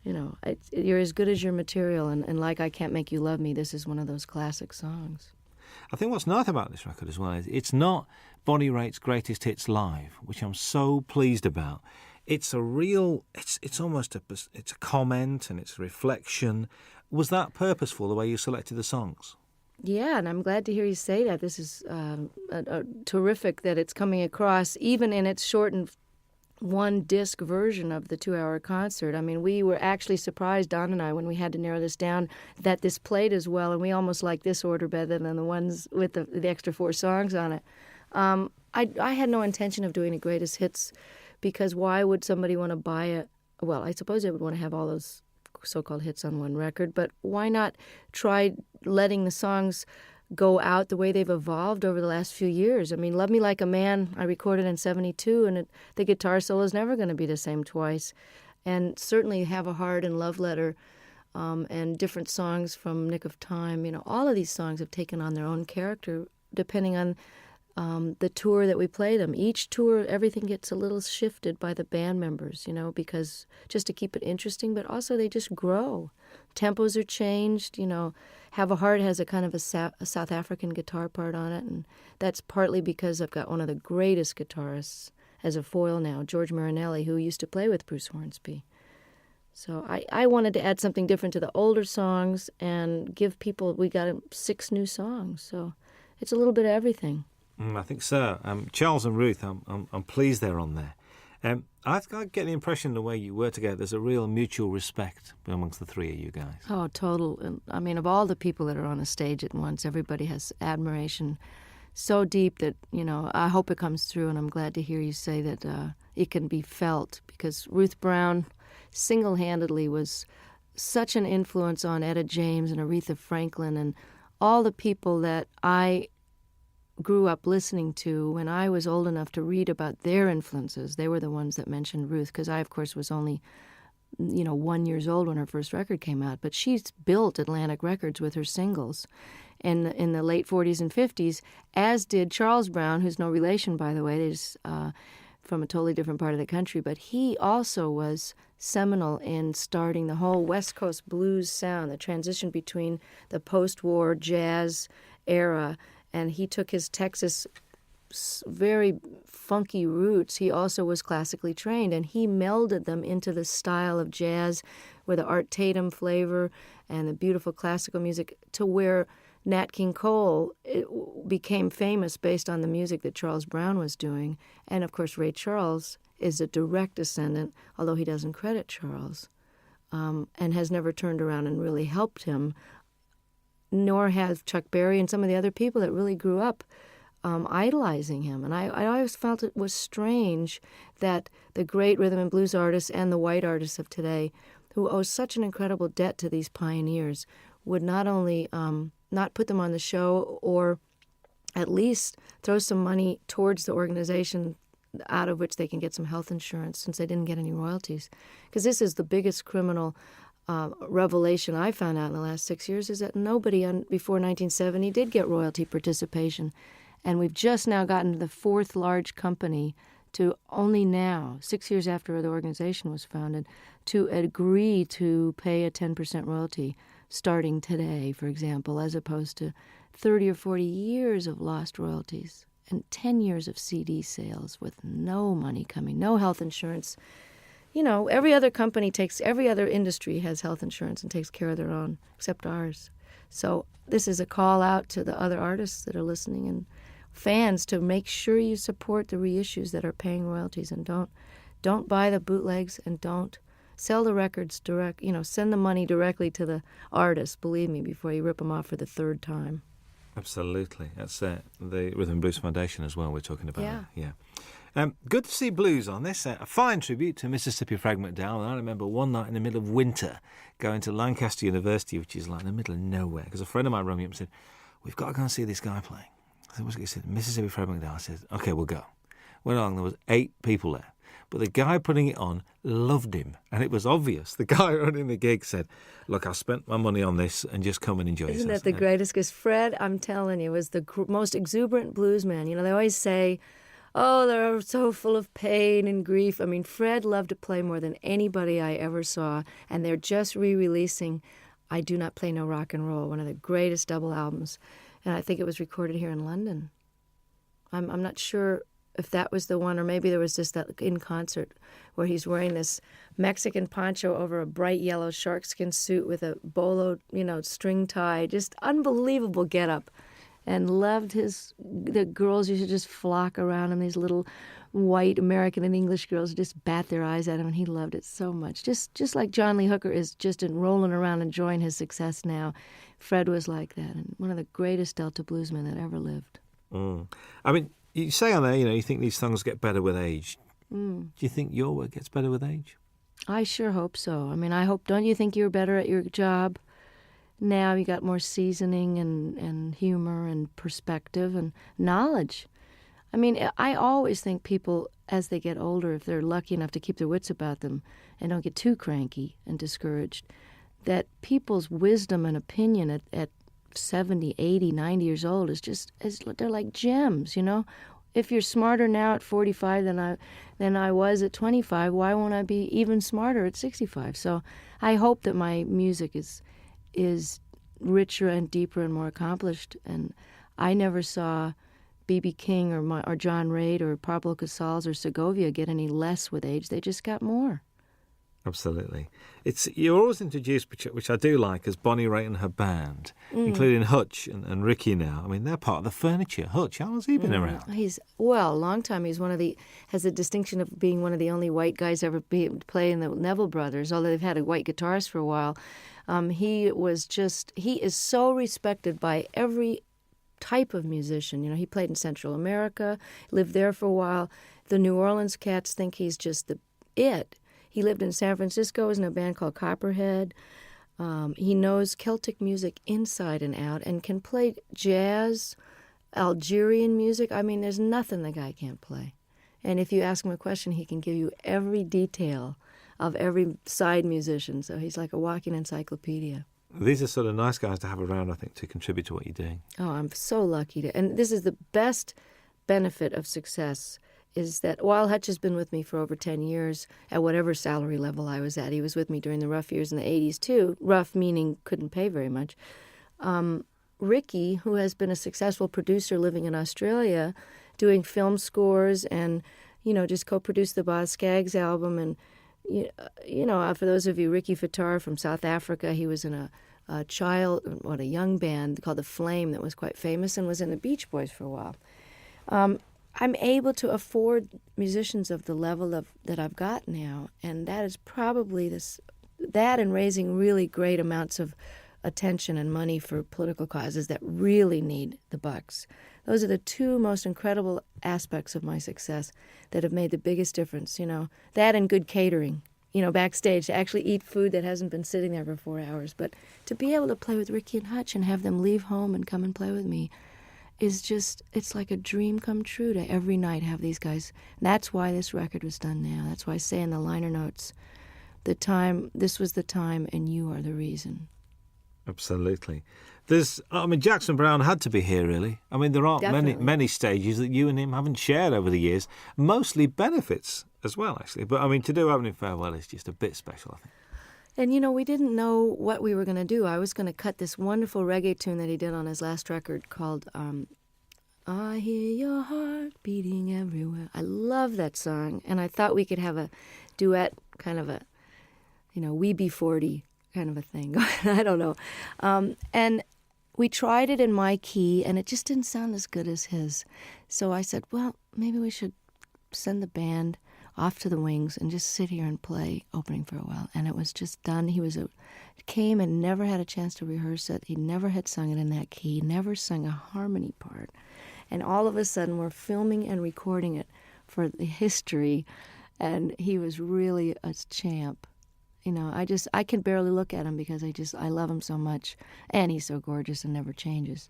you're as good as your material. And like I Can't Make You Love Me, this is one of those classic songs. I think what's nice about this record as well is it's not Bonnie Raitt's greatest hits live, which I'm so pleased about. It's a real, it's almost it's a comment and it's a reflection. Was that purposeful, the way you selected the songs? Yeah, and I'm glad to hear you say that. This is terrific that it's coming across, even in its shortened one-disc version of the 2-hour concert. I mean, we were actually surprised, Don and I, when we had to narrow this down, that this played as well, and we almost like this order better than the ones with the extra 4 songs on it. I had no intention of doing a greatest hits, because why would somebody want to buy it? Well, I suppose they would want to have all those so-called hits on one record, but why not try letting the songs go out the way they've evolved over the last few years? I mean, Love Me Like a Man, I recorded in 1972, and the guitar solo is never going to be the same twice. And certainly Have a Heart and Love Letter and different songs from Nick of Time, all of these songs have taken on their own character depending on the tour that we play them. Each tour, everything gets a little shifted by the band members, because just to keep it interesting, but also they just grow. Tempos are changed, Have a Heart has a kind of a South African guitar part on it, and that's partly because I've got one of the greatest guitarists as a foil now, George Marinelli, who used to play with Bruce Hornsby. So I wanted to add something different to the older songs and give people, we got 6 new songs, so it's a little bit of everything. I think so. Charles and Ruth, I'm pleased they're on there. I get the impression the way you were together, there's a real mutual respect amongst the 3 of you guys. Oh, total. And, I mean, of all the people that are on a stage at once, everybody has admiration so deep that, I hope it comes through, and I'm glad to hear you say that it can be felt, because Ruth Brown single-handedly was such an influence on Etta James and Aretha Franklin and all the people that I grew up listening to when I was old enough to read about their influences. They were the ones that mentioned Ruth, because I, of course, was only, 1 year old when her first record came out. But she's built Atlantic Records with her singles in the late 40s and 50s, as did Charles Brown, who's no relation, by the way. He's from a totally different part of the country. But he also was seminal in starting the whole West Coast blues sound, the transition between the post-war jazz era, and he took his Texas very funky roots. He also was classically trained, and he melded them into the style of jazz with the Art Tatum flavor and the beautiful classical music, to where Nat King Cole became famous based on the music that Charles Brown was doing. And, of course, Ray Charles is a direct descendant, although he doesn't credit Charles, and has never turned around and really helped him, nor has Chuck Berry and some of the other people that really grew up idolizing him. And I always felt it was strange that the great rhythm and blues artists and the white artists of today, who owe such an incredible debt to these pioneers, would not only not put them on the show, or at least throw some money towards the organization out of which they can get some health insurance, since they didn't get any royalties. Because this is the biggest criminal revelation I found out in the last 6 years, is that nobody before 1970 did get royalty participation. And we've just now gotten to the 4th large company to only now, 6 years after the organization was founded, to agree to pay a 10% royalty starting today, for example, as opposed to 30 or 40 years of lost royalties and 10 years of CD sales with no money coming, no health insurance. Every other industry has health insurance and takes care of their own, except ours. So this is a call out to the other artists that are listening and fans to make sure you support the reissues that are paying royalties, and don't buy the bootlegs, and don't sell the records direct. Send the money directly to the artist, believe me, before you rip them off for the 3rd time. Absolutely. That's the Rhythm and Blues Foundation as well we're talking about. Yeah. Good to see blues on this. A fine tribute to Mississippi Frag McDowell. And I remember one night in the middle of winter going to Lancaster University, which is like in the middle of nowhere, because a friend of mine rang me up and said, "We've got to go and see this guy playing." I said, "What's it?" He said, "Mississippi Frag McDowell." I said, "OK, we'll go." Went along, there was 8 people there. But the guy putting it on loved him, and it was obvious. The guy running the gig said, "Look, I spent my money on this, and just come and enjoy yourself." Isn't that the greatest? Because Fred, I'm telling you, was the most exuberant blues man. You know, they always say, oh, they're so full of pain and grief. I mean, Fred loved to play more than anybody I ever saw, and they're just re-releasing I Do Not Play No Rock and Roll, one of the greatest double albums, and I think it was recorded here in London. I'm not sure if that was the one, or maybe there was just that in concert where he's wearing this Mexican poncho over a bright yellow sharkskin suit with a bolo, string tie, just unbelievable getup. And loved the girls used to just flock around him, these little white American and English girls just bat their eyes at him, and he loved it so much. Just like John Lee Hooker is just rolling around enjoying his success now, Fred was like that, and one of the greatest Delta bluesmen that ever lived. I mean, you say on there, you think these songs get better with age. Do you think your work gets better with age? I sure hope so. I mean, don't you think you're better at your job? Now you got more seasoning and humor and perspective and knowledge. I mean, I always think people, as they get older, if they're lucky enough to keep their wits about them and don't get too cranky and discouraged, that people's wisdom and opinion at 70, 80, 90 years old they're like gems, If you're smarter now at 45 than I was at 25, why won't I be even smarter at 65? So I hope that my music is richer and deeper and more accomplished. And I never saw B.B. King or John Reid or Pablo Casals or Segovia get any less with age. They just got more. Absolutely. You're always introduced, which I do like, as Bonnie Raitt and her band, including Hutch and Ricky now. I mean, they're part of the furniture. Hutch, how long has he been around? He's a long time. He's has the distinction of being one of the only white guys ever play in the Neville Brothers, although they've had a white guitarist for a while. He is so respected by every type of musician. He played in Central America, lived there for a while. The New Orleans cats think he's just it. He lived in San Francisco, was in a band called Copperhead. He knows Celtic music inside and out and can play jazz, Algerian music. I mean, there's nothing the guy can't play. And if you ask him a question, he can give you every detail of every side musician. So he's like a walking encyclopedia. These are sort of nice guys to have around, I think, to contribute to what you're doing. Oh, I'm so lucky and this is the best benefit of success, is that while Hutch has been with me for over 10 years, at whatever salary level I was at, he was with me during the rough years in the 80s too, rough meaning couldn't pay very much. Ricky, who has been a successful producer living in Australia, doing film scores and, just co-produced the Boz Scaggs album. And, for those of you, Ricky Fattar from South Africa, he was in a young band called The Flame that was quite famous and was in the Beach Boys for a while. I'm able to afford musicians of the level that I've got now, and that is probably that and raising really great amounts of attention and money for political causes that really need the bucks. Those are the 2 most incredible aspects of my success that have made the biggest difference, that and good catering, backstage, to actually eat food that hasn't been sitting there for 4 hours. But to be able to play with Ricky and Hutch and have them leave home and come and play with me it's like a dream come true to every night have these guys. And that's why this record was done now. That's why I say in the liner notes, this was the time and you are the reason. Absolutely. Jackson Browne had to be here, really. I mean, there aren't many stages that you and him haven't shared over the years. Mostly benefits as well, actually. But, to do Opening Farewell is just a bit special, I think. And, we didn't know what we were going to do. I was going to cut this wonderful reggae tune that he did on his last record called I Hear Your Heart Beating Everywhere. I love that song. And I thought we could have a duet, kind of a, We Be 40 kind of a thing. I don't know. And we tried it in my key, and it just didn't sound as good as his. So I said, well, maybe we should send the band off to the wings and just sit here and play Opening Farewell. And it was just done. He came and never had a chance to rehearse it. He never had sung it in that key, never sung a harmony part. And all of a sudden we're filming and recording it for the history, and he was really a champ. I can barely look at him because I love him so much, and he's so gorgeous and never changes.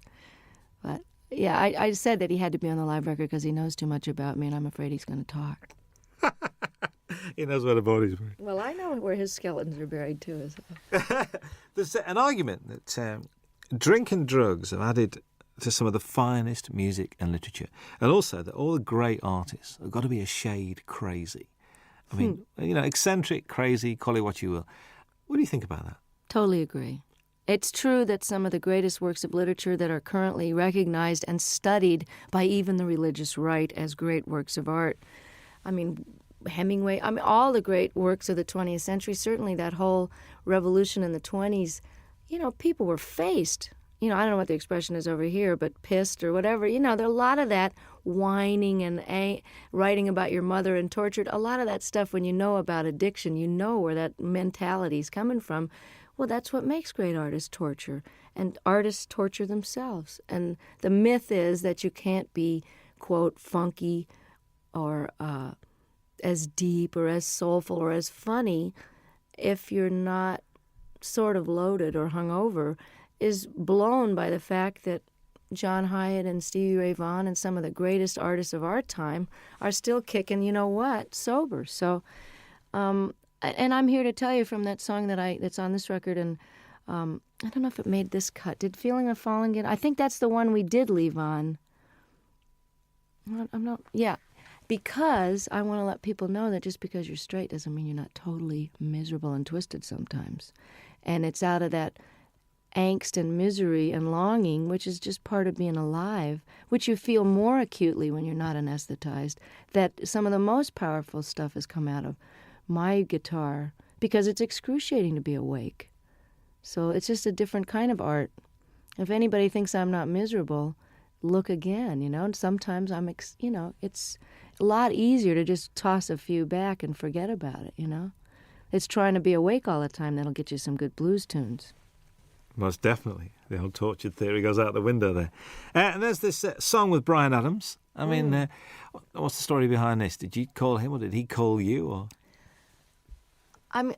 But yeah, I said that he had to be on the live record because he knows too much about me, and I'm afraid he's going to talk. He knows where the body's buried. Well, I know where his skeletons are buried too. There's an argument that drink and drugs have added to some of the finest music and literature, and also that all the great artists have got to be a shade crazy. I mean, eccentric, crazy, call it what you will. What do you think about that? Totally agree. It's true that some of the greatest works of literature that are currently recognized and studied by even the religious right as great works of art. I mean, Hemingway, all the great works of the 20th century, certainly that whole revolution in the 20s, people were faced. I don't know what the expression is over here, but pissed or whatever. There are a lot of that whining and writing about your mother and tortured. A lot of that stuff, when you know about addiction, you know where that mentality is coming from. Well, that's what makes great artists torture. And artists torture themselves. And the myth is that you can't be, quote, funky or as deep or as soulful or as funny if you're not sort of loaded or hungover, is blown by the fact that John Hyatt and Stevie Ray Vaughan and some of the greatest artists of our time are still kicking, sober. So, and I'm here to tell you from that song that's on this record, and I don't know if it made this cut. Did Feeling of Falling get? I think that's the one we did leave on. I'm not. Yeah, because I want to let people know that just because you're straight doesn't mean you're not totally miserable and twisted sometimes, and it's out of that angst and misery and longing, which is just part of being alive, which you feel more acutely when you're not anesthetized, that some of the most powerful stuff has come out of my guitar, because it's excruciating to be awake. So it's just a different kind of art. If anybody thinks I'm not miserable, look again, and sometimes it's a lot easier to just toss a few back and forget about it, It's trying to be awake all the time that'll get you some good blues tunes. Most definitely. The old tortured theory goes out the window there. And there's this song with Bryan Adams. I mean, what's the story behind this? Did you call him or did he call you? Or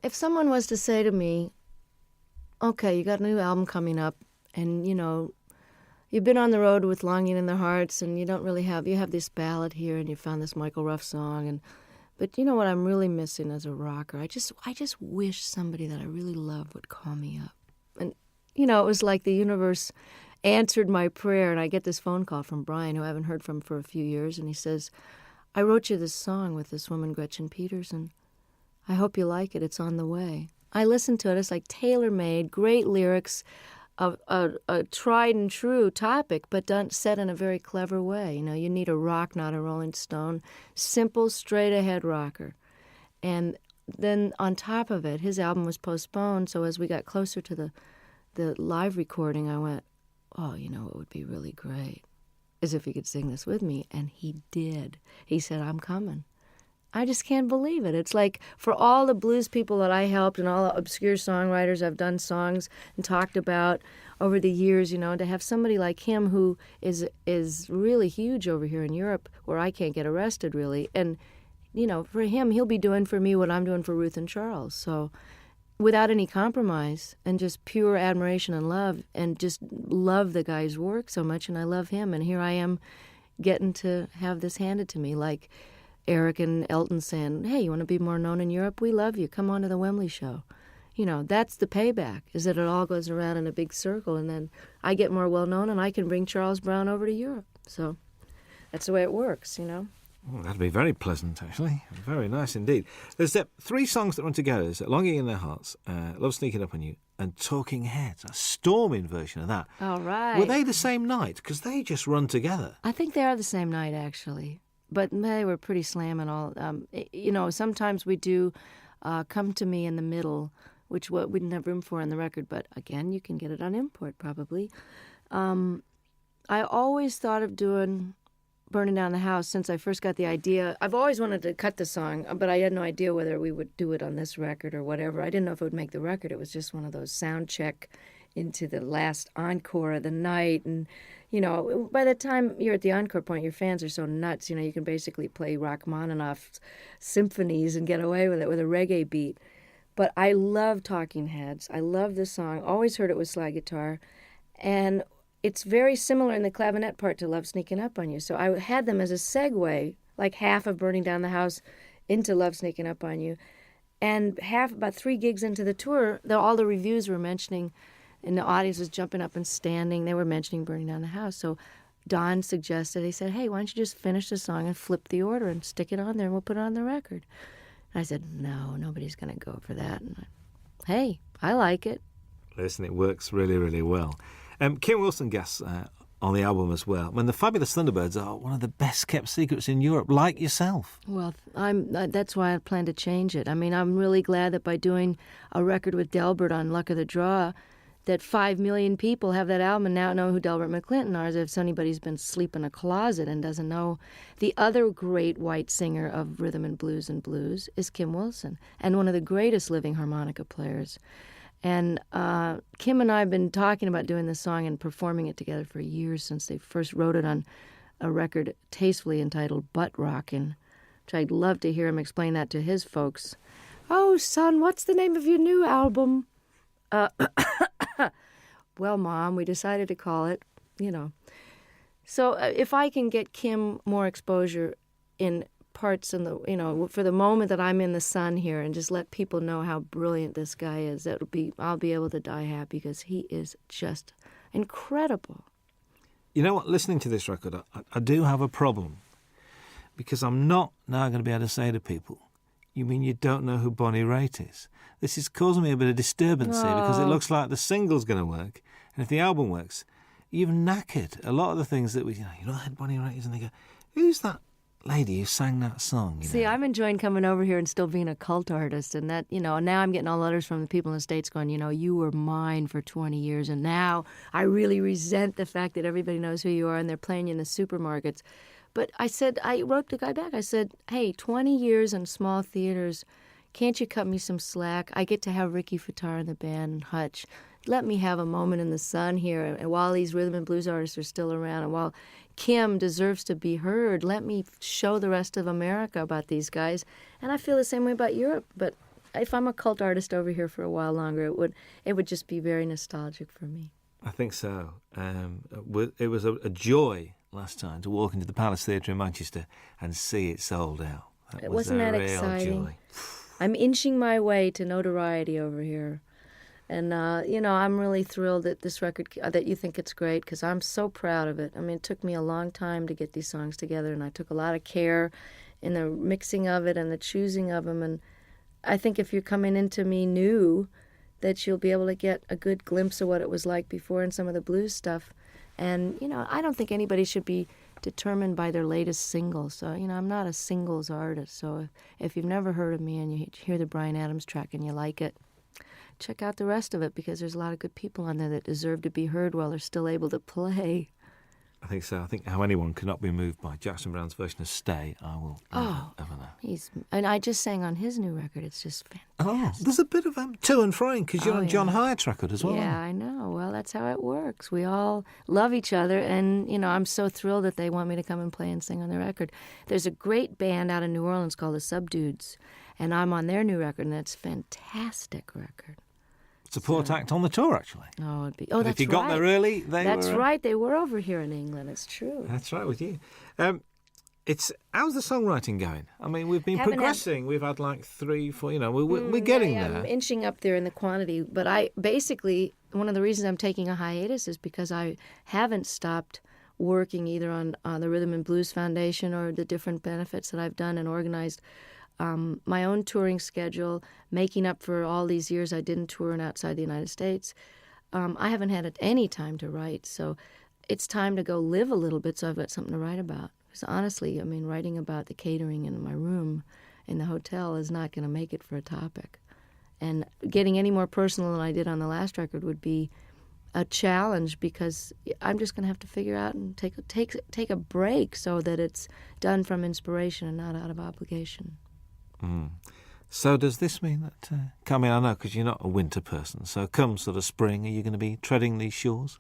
if someone was to say to me, okay, you got a new album coming up and, you've been on the road with Longing in Their Hearts and you have this ballad here and you found this Michael Ruff song. But you know what I'm really missing as a rocker? I just wish somebody that I really love would call me up. And it was like the universe answered my prayer, and I get this phone call from Brian, who I haven't heard from for a few years, and he says, I wrote you this song with this woman, Gretchen Peterson. I hope you like it. It's on the way. I listened to it. It's like tailor-made, great lyrics, a tried and true topic, but done set in a very clever way. You need a rock, not a Rolling Stone. Simple, straight-ahead rocker. And then on top of it, his album was postponed, so as we got closer to the live recording, I went, it would be really great, as if he could sing this with me. And he did. He said, I'm coming. I just can't believe it. It's like for all the blues people that I helped and all the obscure songwriters I've done songs and talked about over the years, to have somebody like him who is really huge over here in Europe where I can't get arrested really. And, for him, he'll be doing for me what I'm doing for Ruth and Charles. So without any compromise and just pure admiration and love, and just love the guy's work so much, and I love him. And here I am getting to have this handed to me, like Eric and Elton saying, hey, you want to be more known in Europe? We love you. Come on to the Wembley show. That's the payback, is that it all goes around in a big circle, and then I get more well-known, and I can bring Charles Brown over to Europe. So that's the way it works, Oh, that'd be very pleasant, actually. Very nice indeed. There's 3 songs that run together. There's Longing in Their Hearts, Love Sneaking Up on You, and Talking Heads, a storming version of that. All right. Were they the same night? Because they just run together. I think they are the same night, actually. But they were pretty slamming all. Sometimes we do Come to Me in the Middle, which we didn't have room for on the record. But again, you can get it on import probably. I always thought of doing Burning Down the House since I first got the idea. I've always wanted to cut the song, but I had no idea whether we would do it on this record or whatever. I didn't know if it would make the record. It was just one of those sound check into the last encore of the night. And, you know, by the time you're at the encore point, your fans are so nuts, you know, you can basically play Rachmaninoff's symphonies and get away with it with a reggae beat. But I love Talking Heads. I love this song. Always heard it with slide guitar. And it's very similar in the clavinet part to Love Sneaking Up on You. So I had them as a segue, like half of Burning Down the House into Love Sneaking Up on You. And about 3 gigs into the tour, all the reviews were mentioning, and the audience was jumping up and standing. They were mentioning Burning Down the House. So Don suggested, he said, hey, why don't you just finish the song and flip the order and stick it on there and we'll put it on the record. And I said, no, nobody's going to go for that. And hey, I like it. Listen, it works really, really well. Kim Wilson guests on the album as well. When the Fabulous Thunderbirds are one of the best kept secrets in Europe, like yourself. Well, that's why I plan to change it. I mean, I'm really glad that by doing a record with Delbert on Luck of the Draw, that 5 million people have that album and now know who Delbert McClinton are, as if anybody's been asleep in a closet and doesn't know. The other great white singer of rhythm and blues is Kim Wilson, and one of the greatest living harmonica players. And Kim and I have been talking about doing this song and performing it together for years, since they first wrote it on a record tastefully entitled Butt Rockin', which I'd love to hear him explain that to his folks. Oh, son, what's the name of your new album? Well, Mom, we decided to call it, you know. So if I can get Kim more exposure in parts in the, you know, for the moment that I'm in the sun here, and just let people know how brilliant this guy is, I'll be able to die happy, because he is just incredible. You know what? Listening to this record, I do have a problem, because I'm not now going to be able to say to people, you mean you don't know who Bonnie Raitt is? This is causing me a bit of disturbance here, because it looks like the single's going to work, and if the album works, you've knackered a lot of the things that you know who Bonnie Raitt is, and they go, who's that lady who sang that song? You See, know? I'm enjoying coming over here and still being a cult artist, and that, you know, now I'm getting all letters from the people in the States going, you know, you were mine for 20 years, and now I really resent the fact that everybody knows who you are, and they're playing you in the supermarkets. But I wrote the guy back, I said, hey, 20 years in small theaters, can't you cut me some slack? I get to have Ricky Fataar in the band and Hutch. Let me have a moment in the sun here, and while these rhythm and blues artists are still around, and while Kim deserves to be heard, let me show the rest of America about these guys. And I feel the same way about Europe, but if I'm a cult artist over here for a while longer, it would just be very nostalgic for me. I think so. It was a joy last time to walk into the Palace Theatre in Manchester and see it sold out. Wasn't that exciting? Joy. I'm inching my way to notoriety over here. And, you know, I'm really thrilled that this record, that you think it's great, because I'm so proud of it. I mean, it took me a long time to get these songs together, and I took a lot of care in the mixing of it and the choosing of them. And I think if you're coming into me new, that you'll be able to get a good glimpse of what it was like before and some of the blues stuff. And, you know, I don't think anybody should be determined by their latest single. So, you know, I'm not a singles artist. So if you've never heard of me and you hear the Bryan Adams track and you like it, check out the rest of it, because there's a lot of good people on there that deserve to be heard while they're still able to play. I think so. I think How Anyone Cannot Be Moved by Jackson Brown's version of Stay, I will never know. And I just sang on his new record. It's just fantastic. Oh, there's a bit of to and froing, because you're on John Hyatt's record as well. Yeah, I know. Well, that's how it works. We all love each other, and, you know, I'm so thrilled that they want me to come and play and sing on their record. There's a great band out of New Orleans called the Subdudes, and I'm on their new record, and that's a fantastic record. Support act on the tour, actually. Oh, that's right. If you got there early, That's right. They were over here in England. It's true. That's right with you. How's the songwriting going? I mean, we've been progressing. We've had like 3, 4. You know, we're getting there. I'm inching up there in the quantity. But one of the reasons I'm taking a hiatus is because I haven't stopped working either on the Rhythm and Blues Foundation or the different benefits that I've done and organized. My own touring schedule, making up for all these years I didn't tour outside the United States. I haven't had any time to write, so it's time to go live a little bit so I've got something to write about. Because honestly, I mean, writing about the catering in my room in the hotel is not going to make it for a topic. And getting any more personal than I did on the last record would be a challenge, because I'm just going to have to figure out and take a break so that it's done from inspiration and not out of obligation. So does this mean that, I mean, I know because you're not a winter person, so come sort of spring, are you going to be treading these shores?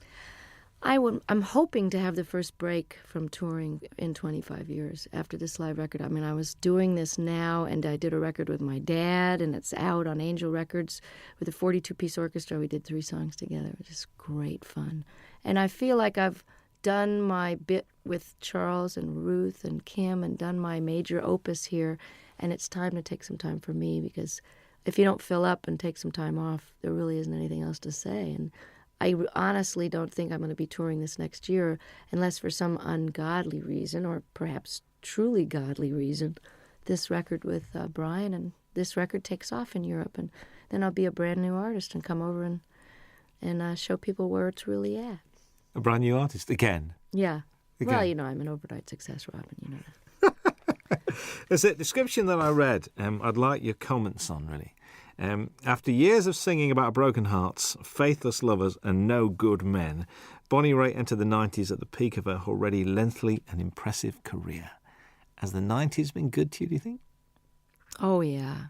I'm hoping to have the first break from touring in 25 years after this live record. I mean, I was doing this now, and I did a record with my dad, and it's out on Angel Records with a 42-piece orchestra. We did 3 songs together. It was just great fun. And I feel like I've done my bit with Charles and Ruth and Kim and done my major opus here, and it's time to take some time for me, because if you don't fill up and take some time off, there really isn't anything else to say. And I honestly don't think I'm going to be touring this next year unless for some ungodly reason, or perhaps truly godly reason, this record with Brian and this record takes off in Europe. And then I'll be a brand new artist and come over and show people where it's really at. A brand new artist again? Yeah. Again. Well, you know, I'm an overnight success, Robin, you know that. There's a description that I read I'd like your comments on, really. After years of singing about broken hearts, faithless lovers and no good men, Bonnie Raitt entered the 90s at the peak of her already lengthy and impressive career. Has the 90s been good to you, do you think? Oh, yeah,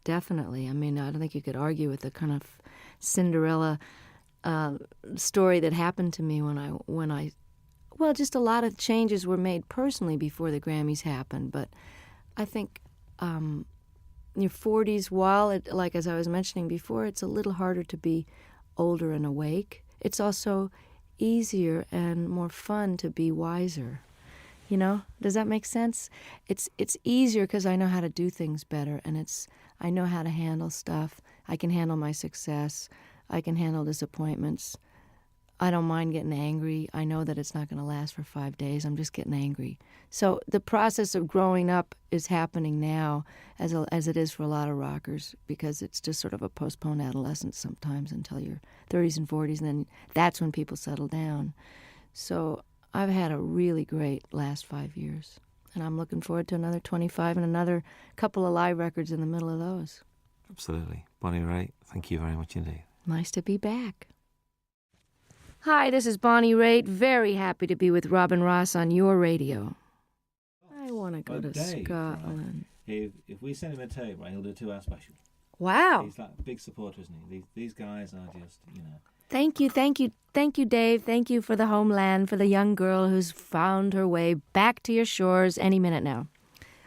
definitely. I mean, I don't think you could argue with the kind of Cinderella story that happened to me when I well, just a lot of changes were made personally before the Grammys happened, but I think your 40s, while, like as I was mentioning before, it's a little harder to be older and awake, it's also easier and more fun to be wiser. You know, does that make sense? It's easier because I know how to do things better, and I know how to handle stuff. I can handle my success. I can handle disappointments. I don't mind getting angry. I know that it's not going to last for 5 days. I'm just getting angry. So the process of growing up is happening now as it is for a lot of rockers, because it's just sort of a postponed adolescence sometimes until your 30s and 40s, and then that's when people settle down. So I've had a really great last 5 years, and I'm looking forward to another 25 and another couple of live records in the middle of those. Absolutely. Bonnie Raitt, thank you very much indeed. Nice to be back. Hi, this is Bonnie Raitt. Very happy to be with Robin Ross on your radio. I want to go to Dave, Scotland. Right. If we send him a tape, right, he'll do a 2-hour special. Wow. He's like a big supporter, isn't he? These guys are just, you know. Thank you, Dave. Thank you for the homeland, for the young girl who's found her way back to your shores any minute now.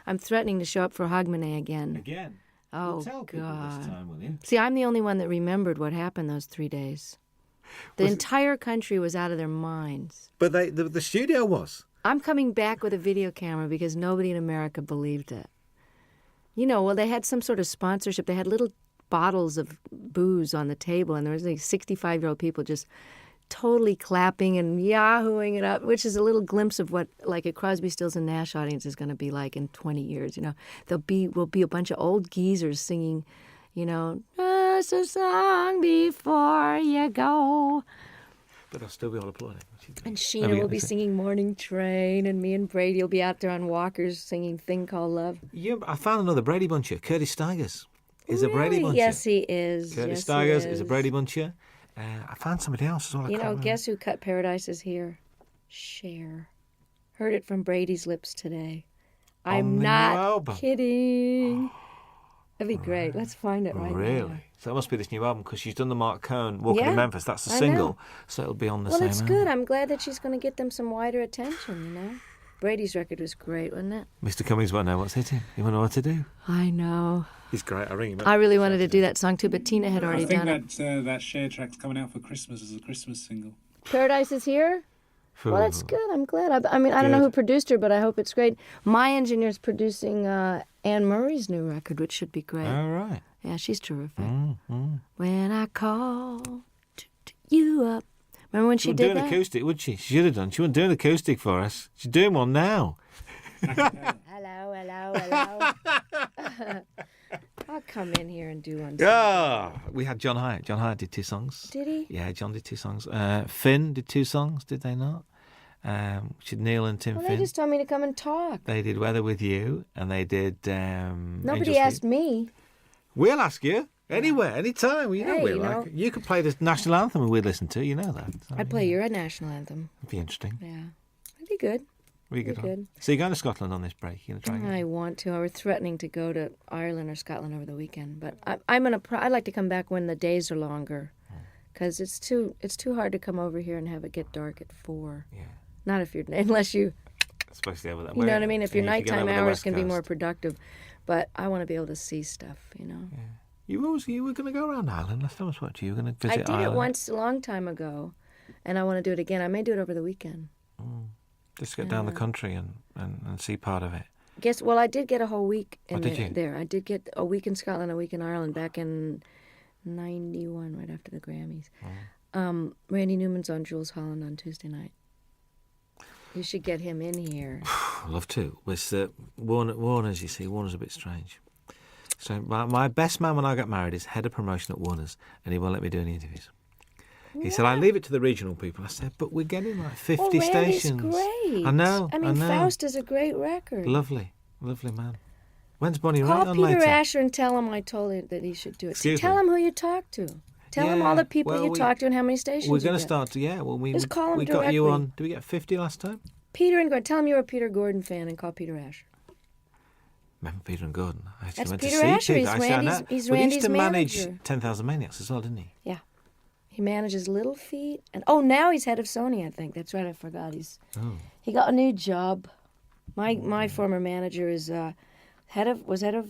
I'm threatening to show up for Hogmanay again. Again? Oh, well, tell people God. This time, will you? See, I'm the only one that remembered what happened those 3 days. The entire country was out of their minds. But the studio was. I'm coming back with a video camera because nobody in America believed it. You know, well, they had some sort of sponsorship. They had little bottles of booze on the table, and there was like 65-year-old people just totally clapping and yahooing it up, which is a little glimpse of what, like, a Crosby, Stills and Nash audience is going to be like in 20 years. You know, will be a bunch of old geezers singing, you know, just a song before you go. But they'll still be all applauding. And Sheena will be singing Morning Train, and me and Brady will be out there on walkers singing Thing Called Love. Yeah, I found another Brady Buncher. Curtis Stigers is a Brady Buncher. Yes, he is. Curtis Stigers is a Brady Buncher. I found somebody else as well. You know, guess who cut Paradise is Here? Cher. Heard it from Brady's lips today. I'm not kidding. That'd be great. Let's find it right now. Really? So that must be this new album, because she's done the Mark Cohn Walking in Memphis. That's the single. So it'll be on the same album. Well, it's good. I'm glad that she's going to get them some wider attention, you know? Brady's record was great, wasn't it? Mr. Cummings won't know what's hitting. He won't know what to do. I know. He's great. I'll ring him up. I really wanted to do that song too, but Tina had already done it. I think that Cher track's coming out for Christmas as a Christmas single. Paradise is Here? Well, that's good. I'm glad. I mean, I don't know who produced her, but I hope it's great. My engineer's producing Anne Murray's new record, which should be great. All right. Yeah, she's terrific. When I call you up. Remember when she did that? She wouldn't do an acoustic, would she? She should have done. She wouldn't do an acoustic for us. She's doing one now. Hello. I'll come in here and do one. Yeah, we had John Hyatt. John Hyatt did 2 songs. Did he? Yeah, John did 2 songs. Finn did 2 songs, did they not? Which is Neil and Tim Well, Finn. they just told me to come and talk. They did Weather With You, and they did Nobody asked me. We'll ask you. Anywhere, anytime. You know Hey, we you like know. it. You could play the national anthem and we'd listen to. You know that. So, I'd play your national anthem. It'd be interesting. Yeah. That'd be good. We You're get on. good. So you're going to Scotland on this break? You're going to try. I want to. I was threatening to go to Ireland or Scotland over the weekend, but I'm gonna. I'd like to come back when the days are longer, because it's too hard to come over here and have it get dark at 4. Yeah. Not if you're unless you. Especially over that. You know what I mean? If your you get nighttime over the hours West can be Coast. more productive, but I want to be able to see stuff. You were going to go around Ireland last time I spoke to you. You were going to I visit did Ireland. it once a long time ago, and I want to do it again. I may do it over the weekend. Just get down the country and see part of it. Well, I did get a whole week in did you? there. I did get a week in Scotland, a week in Ireland back in '91, right after the Grammys. Randy Newman's on Jules Holland on Tuesday night. You should get him in here. I'd love to. With Warner's, you see, Warner's a bit strange. So my best man when I got married is head of promotion at Warner's, and he won't let me do any interviews. He said, I leave it to the regional people. I said, but we're getting like 50 Randy's stations. great. I know. I mean, Faust is a great record. Lovely man. When's Bonnie Call Raitt on Peter later? Asher and tell him I told him that he should do it. Excuse Tell me? him who you talked to. Tell him all the people you talked to and how many stations We're you going to get. start to, Just call him we got you directly. on, did we get 50 last time? Peter and Gordon. Tell him you're a Peter Gordon fan and call Peter Asher. Remember Peter and Gordon? I actually That's went Peter to see Asher. Peter. He's I said, Randy's- "No." he's Well, he used Randy's to manage manager. 10,000 Maniacs as well, didn't he? Yeah. He manages Little Feat. And now he's head of Sony, I think. That's right, I forgot. He got a new job. My former manager is was head of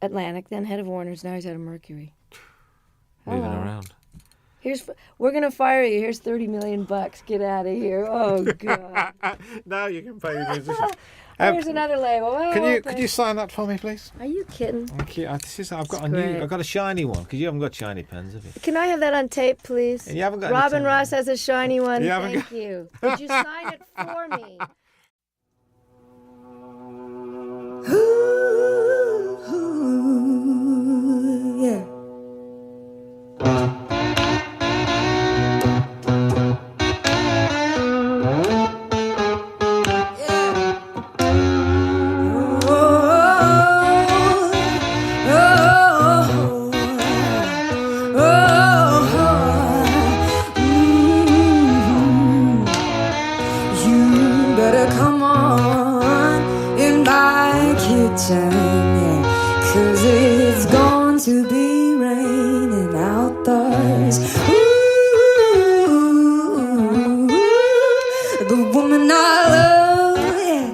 Atlantic, then head of Warner's, now he's head of Mercury. Moving Hello. around. We're gonna fire you. Here's $30 million. Get out of here. Oh God. Now you can pay the musician. Here's another label. Well, Could you sign that for me, please? Are you kidding? Thank you. I've got great. I've got a shiny one because you haven't got shiny pens, have you? Can I have that on tape, please? You haven't got Robin anything. Ross has a shiny one. You haven't Thank you. Could you sign it for me? Ooh, yeah. You better come on in my kitchen, yeah, 'cause it's going to be raining outdoors. Ooh, the woman I love, yeah,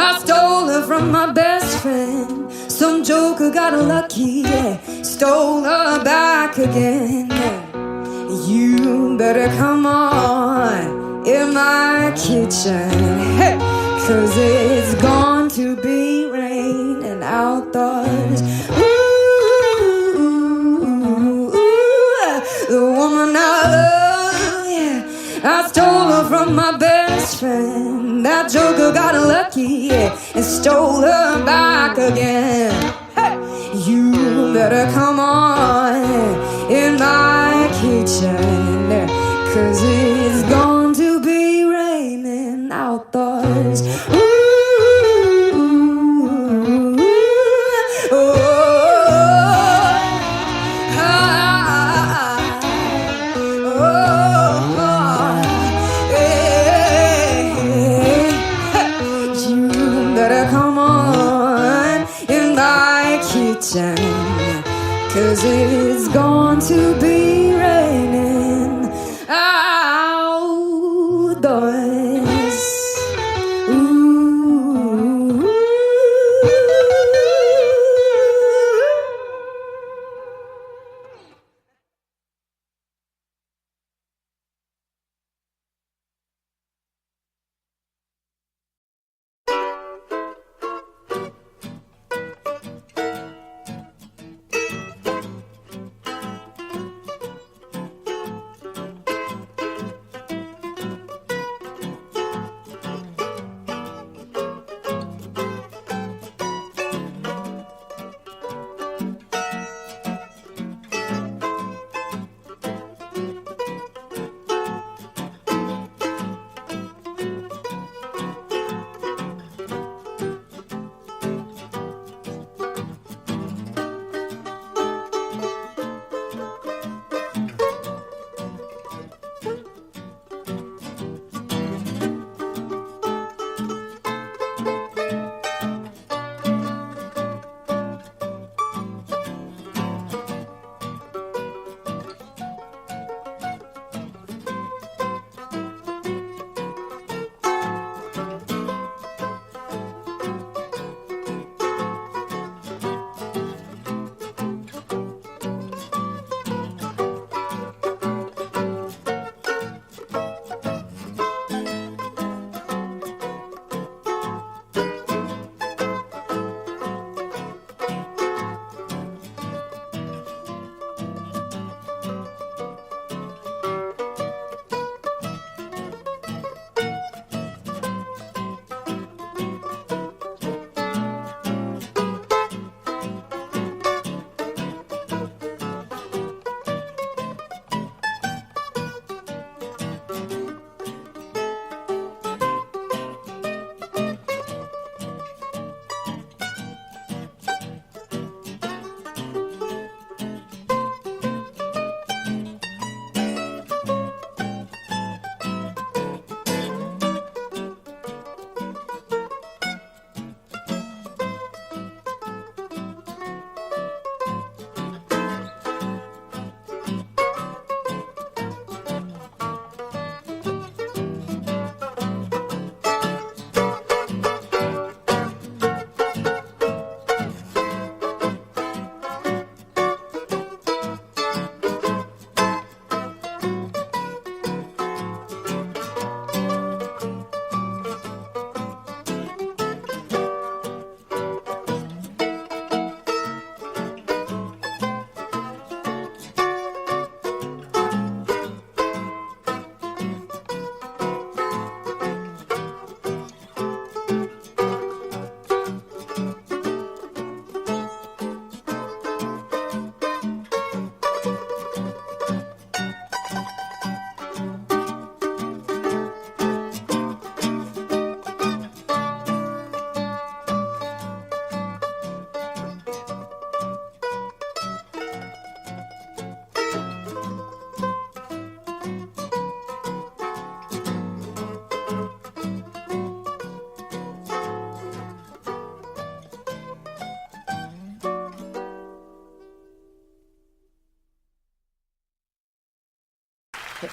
I stole her from my best friend. Some joker got lucky, yeah, stole her back again. Yeah. You better come on in my kitchen, hey, 'cause it's going to be raining outdoors. Ooh, the woman I love, yeah, I stole her from my best friend. That joker got lucky, yeah, and stole her back again. Hey, you better come on in my kitchen, 'cause it's going to be raining outdoors. Ooh, oh, you better come on in my kitchen, 'cause it's going to be raining outdoors. Ooh.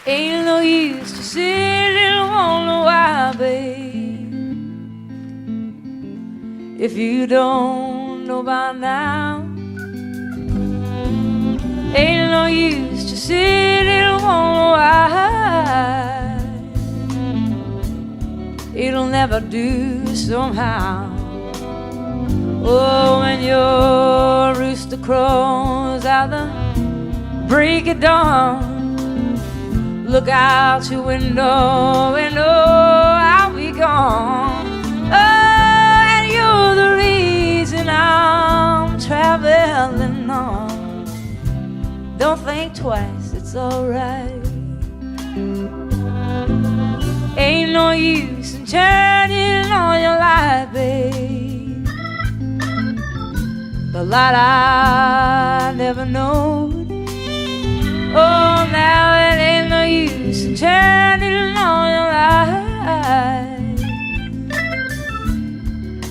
Ain't no use to sit and wonder why, babe, if you don't know by now. Ain't no use to sit and wonder why. It'll never do somehow. Oh, when your rooster crows out the break of dawn, look out your window and oh, I'll be gone. Oh, and you're the reason I'm traveling on. Don't think twice, it's alright. Ain't no use in turning on your light, babe. The light I never knowed. Oh, now it ain't no use in turning on your light.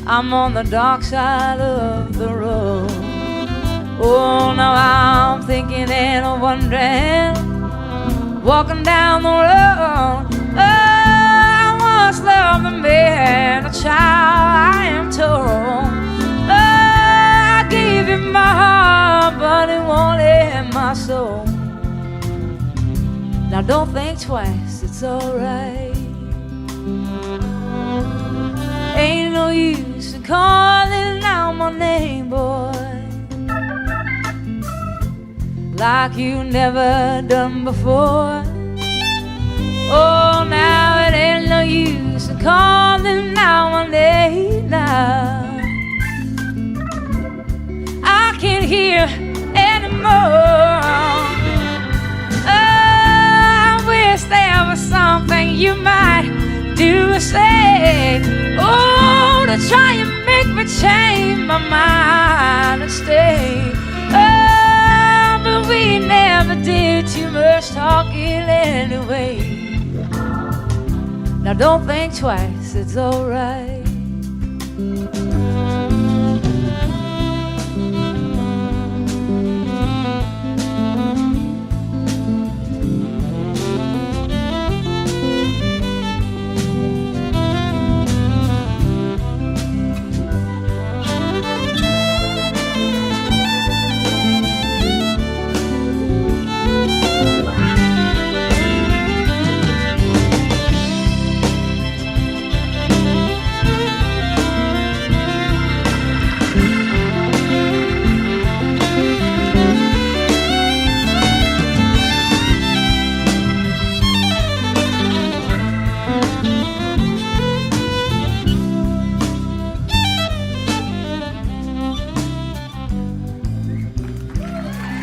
I'm on the dark side of the road. Oh, now I'm thinking and wondering, walking down the road. Oh, I once loved a man, a child, I am told. Oh, I gave him my heart, but it wanted my soul. Now don't think twice, it's alright. Ain't no use in calling out my name, boy, like you never done before. Oh, now it ain't no use in calling out my name now. I can't hear anymore. Oh, I wish there was something you might do or say. Oh, to try and make me change my mind and stay. Oh, but we never did too much talking anyway. Now don't think twice, it's alright.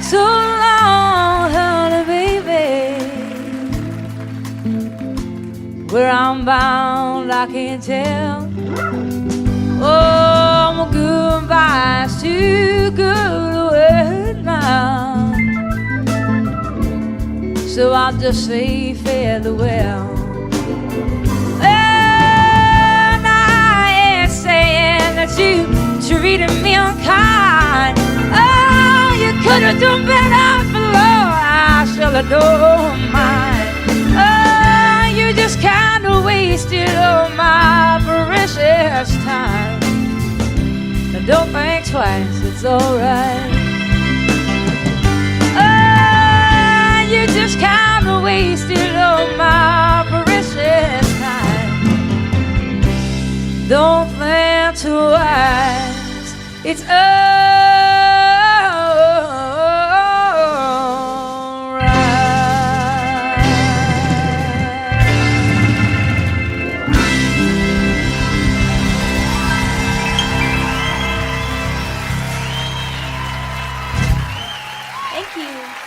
So long, honey, baby. Where I'm bound, I can't tell. Oh, my goodbye's too good a word now. So I'll just say farewell. And I ain't saying that you treated me unkind. Oh, you could have done better below. I should have known mine. Oh, you just kind of wasted all my precious time. But don't think twice, it's alright. Oh, you just kind of wasted all my precious time. Don't think twice, it's alright. Thank you.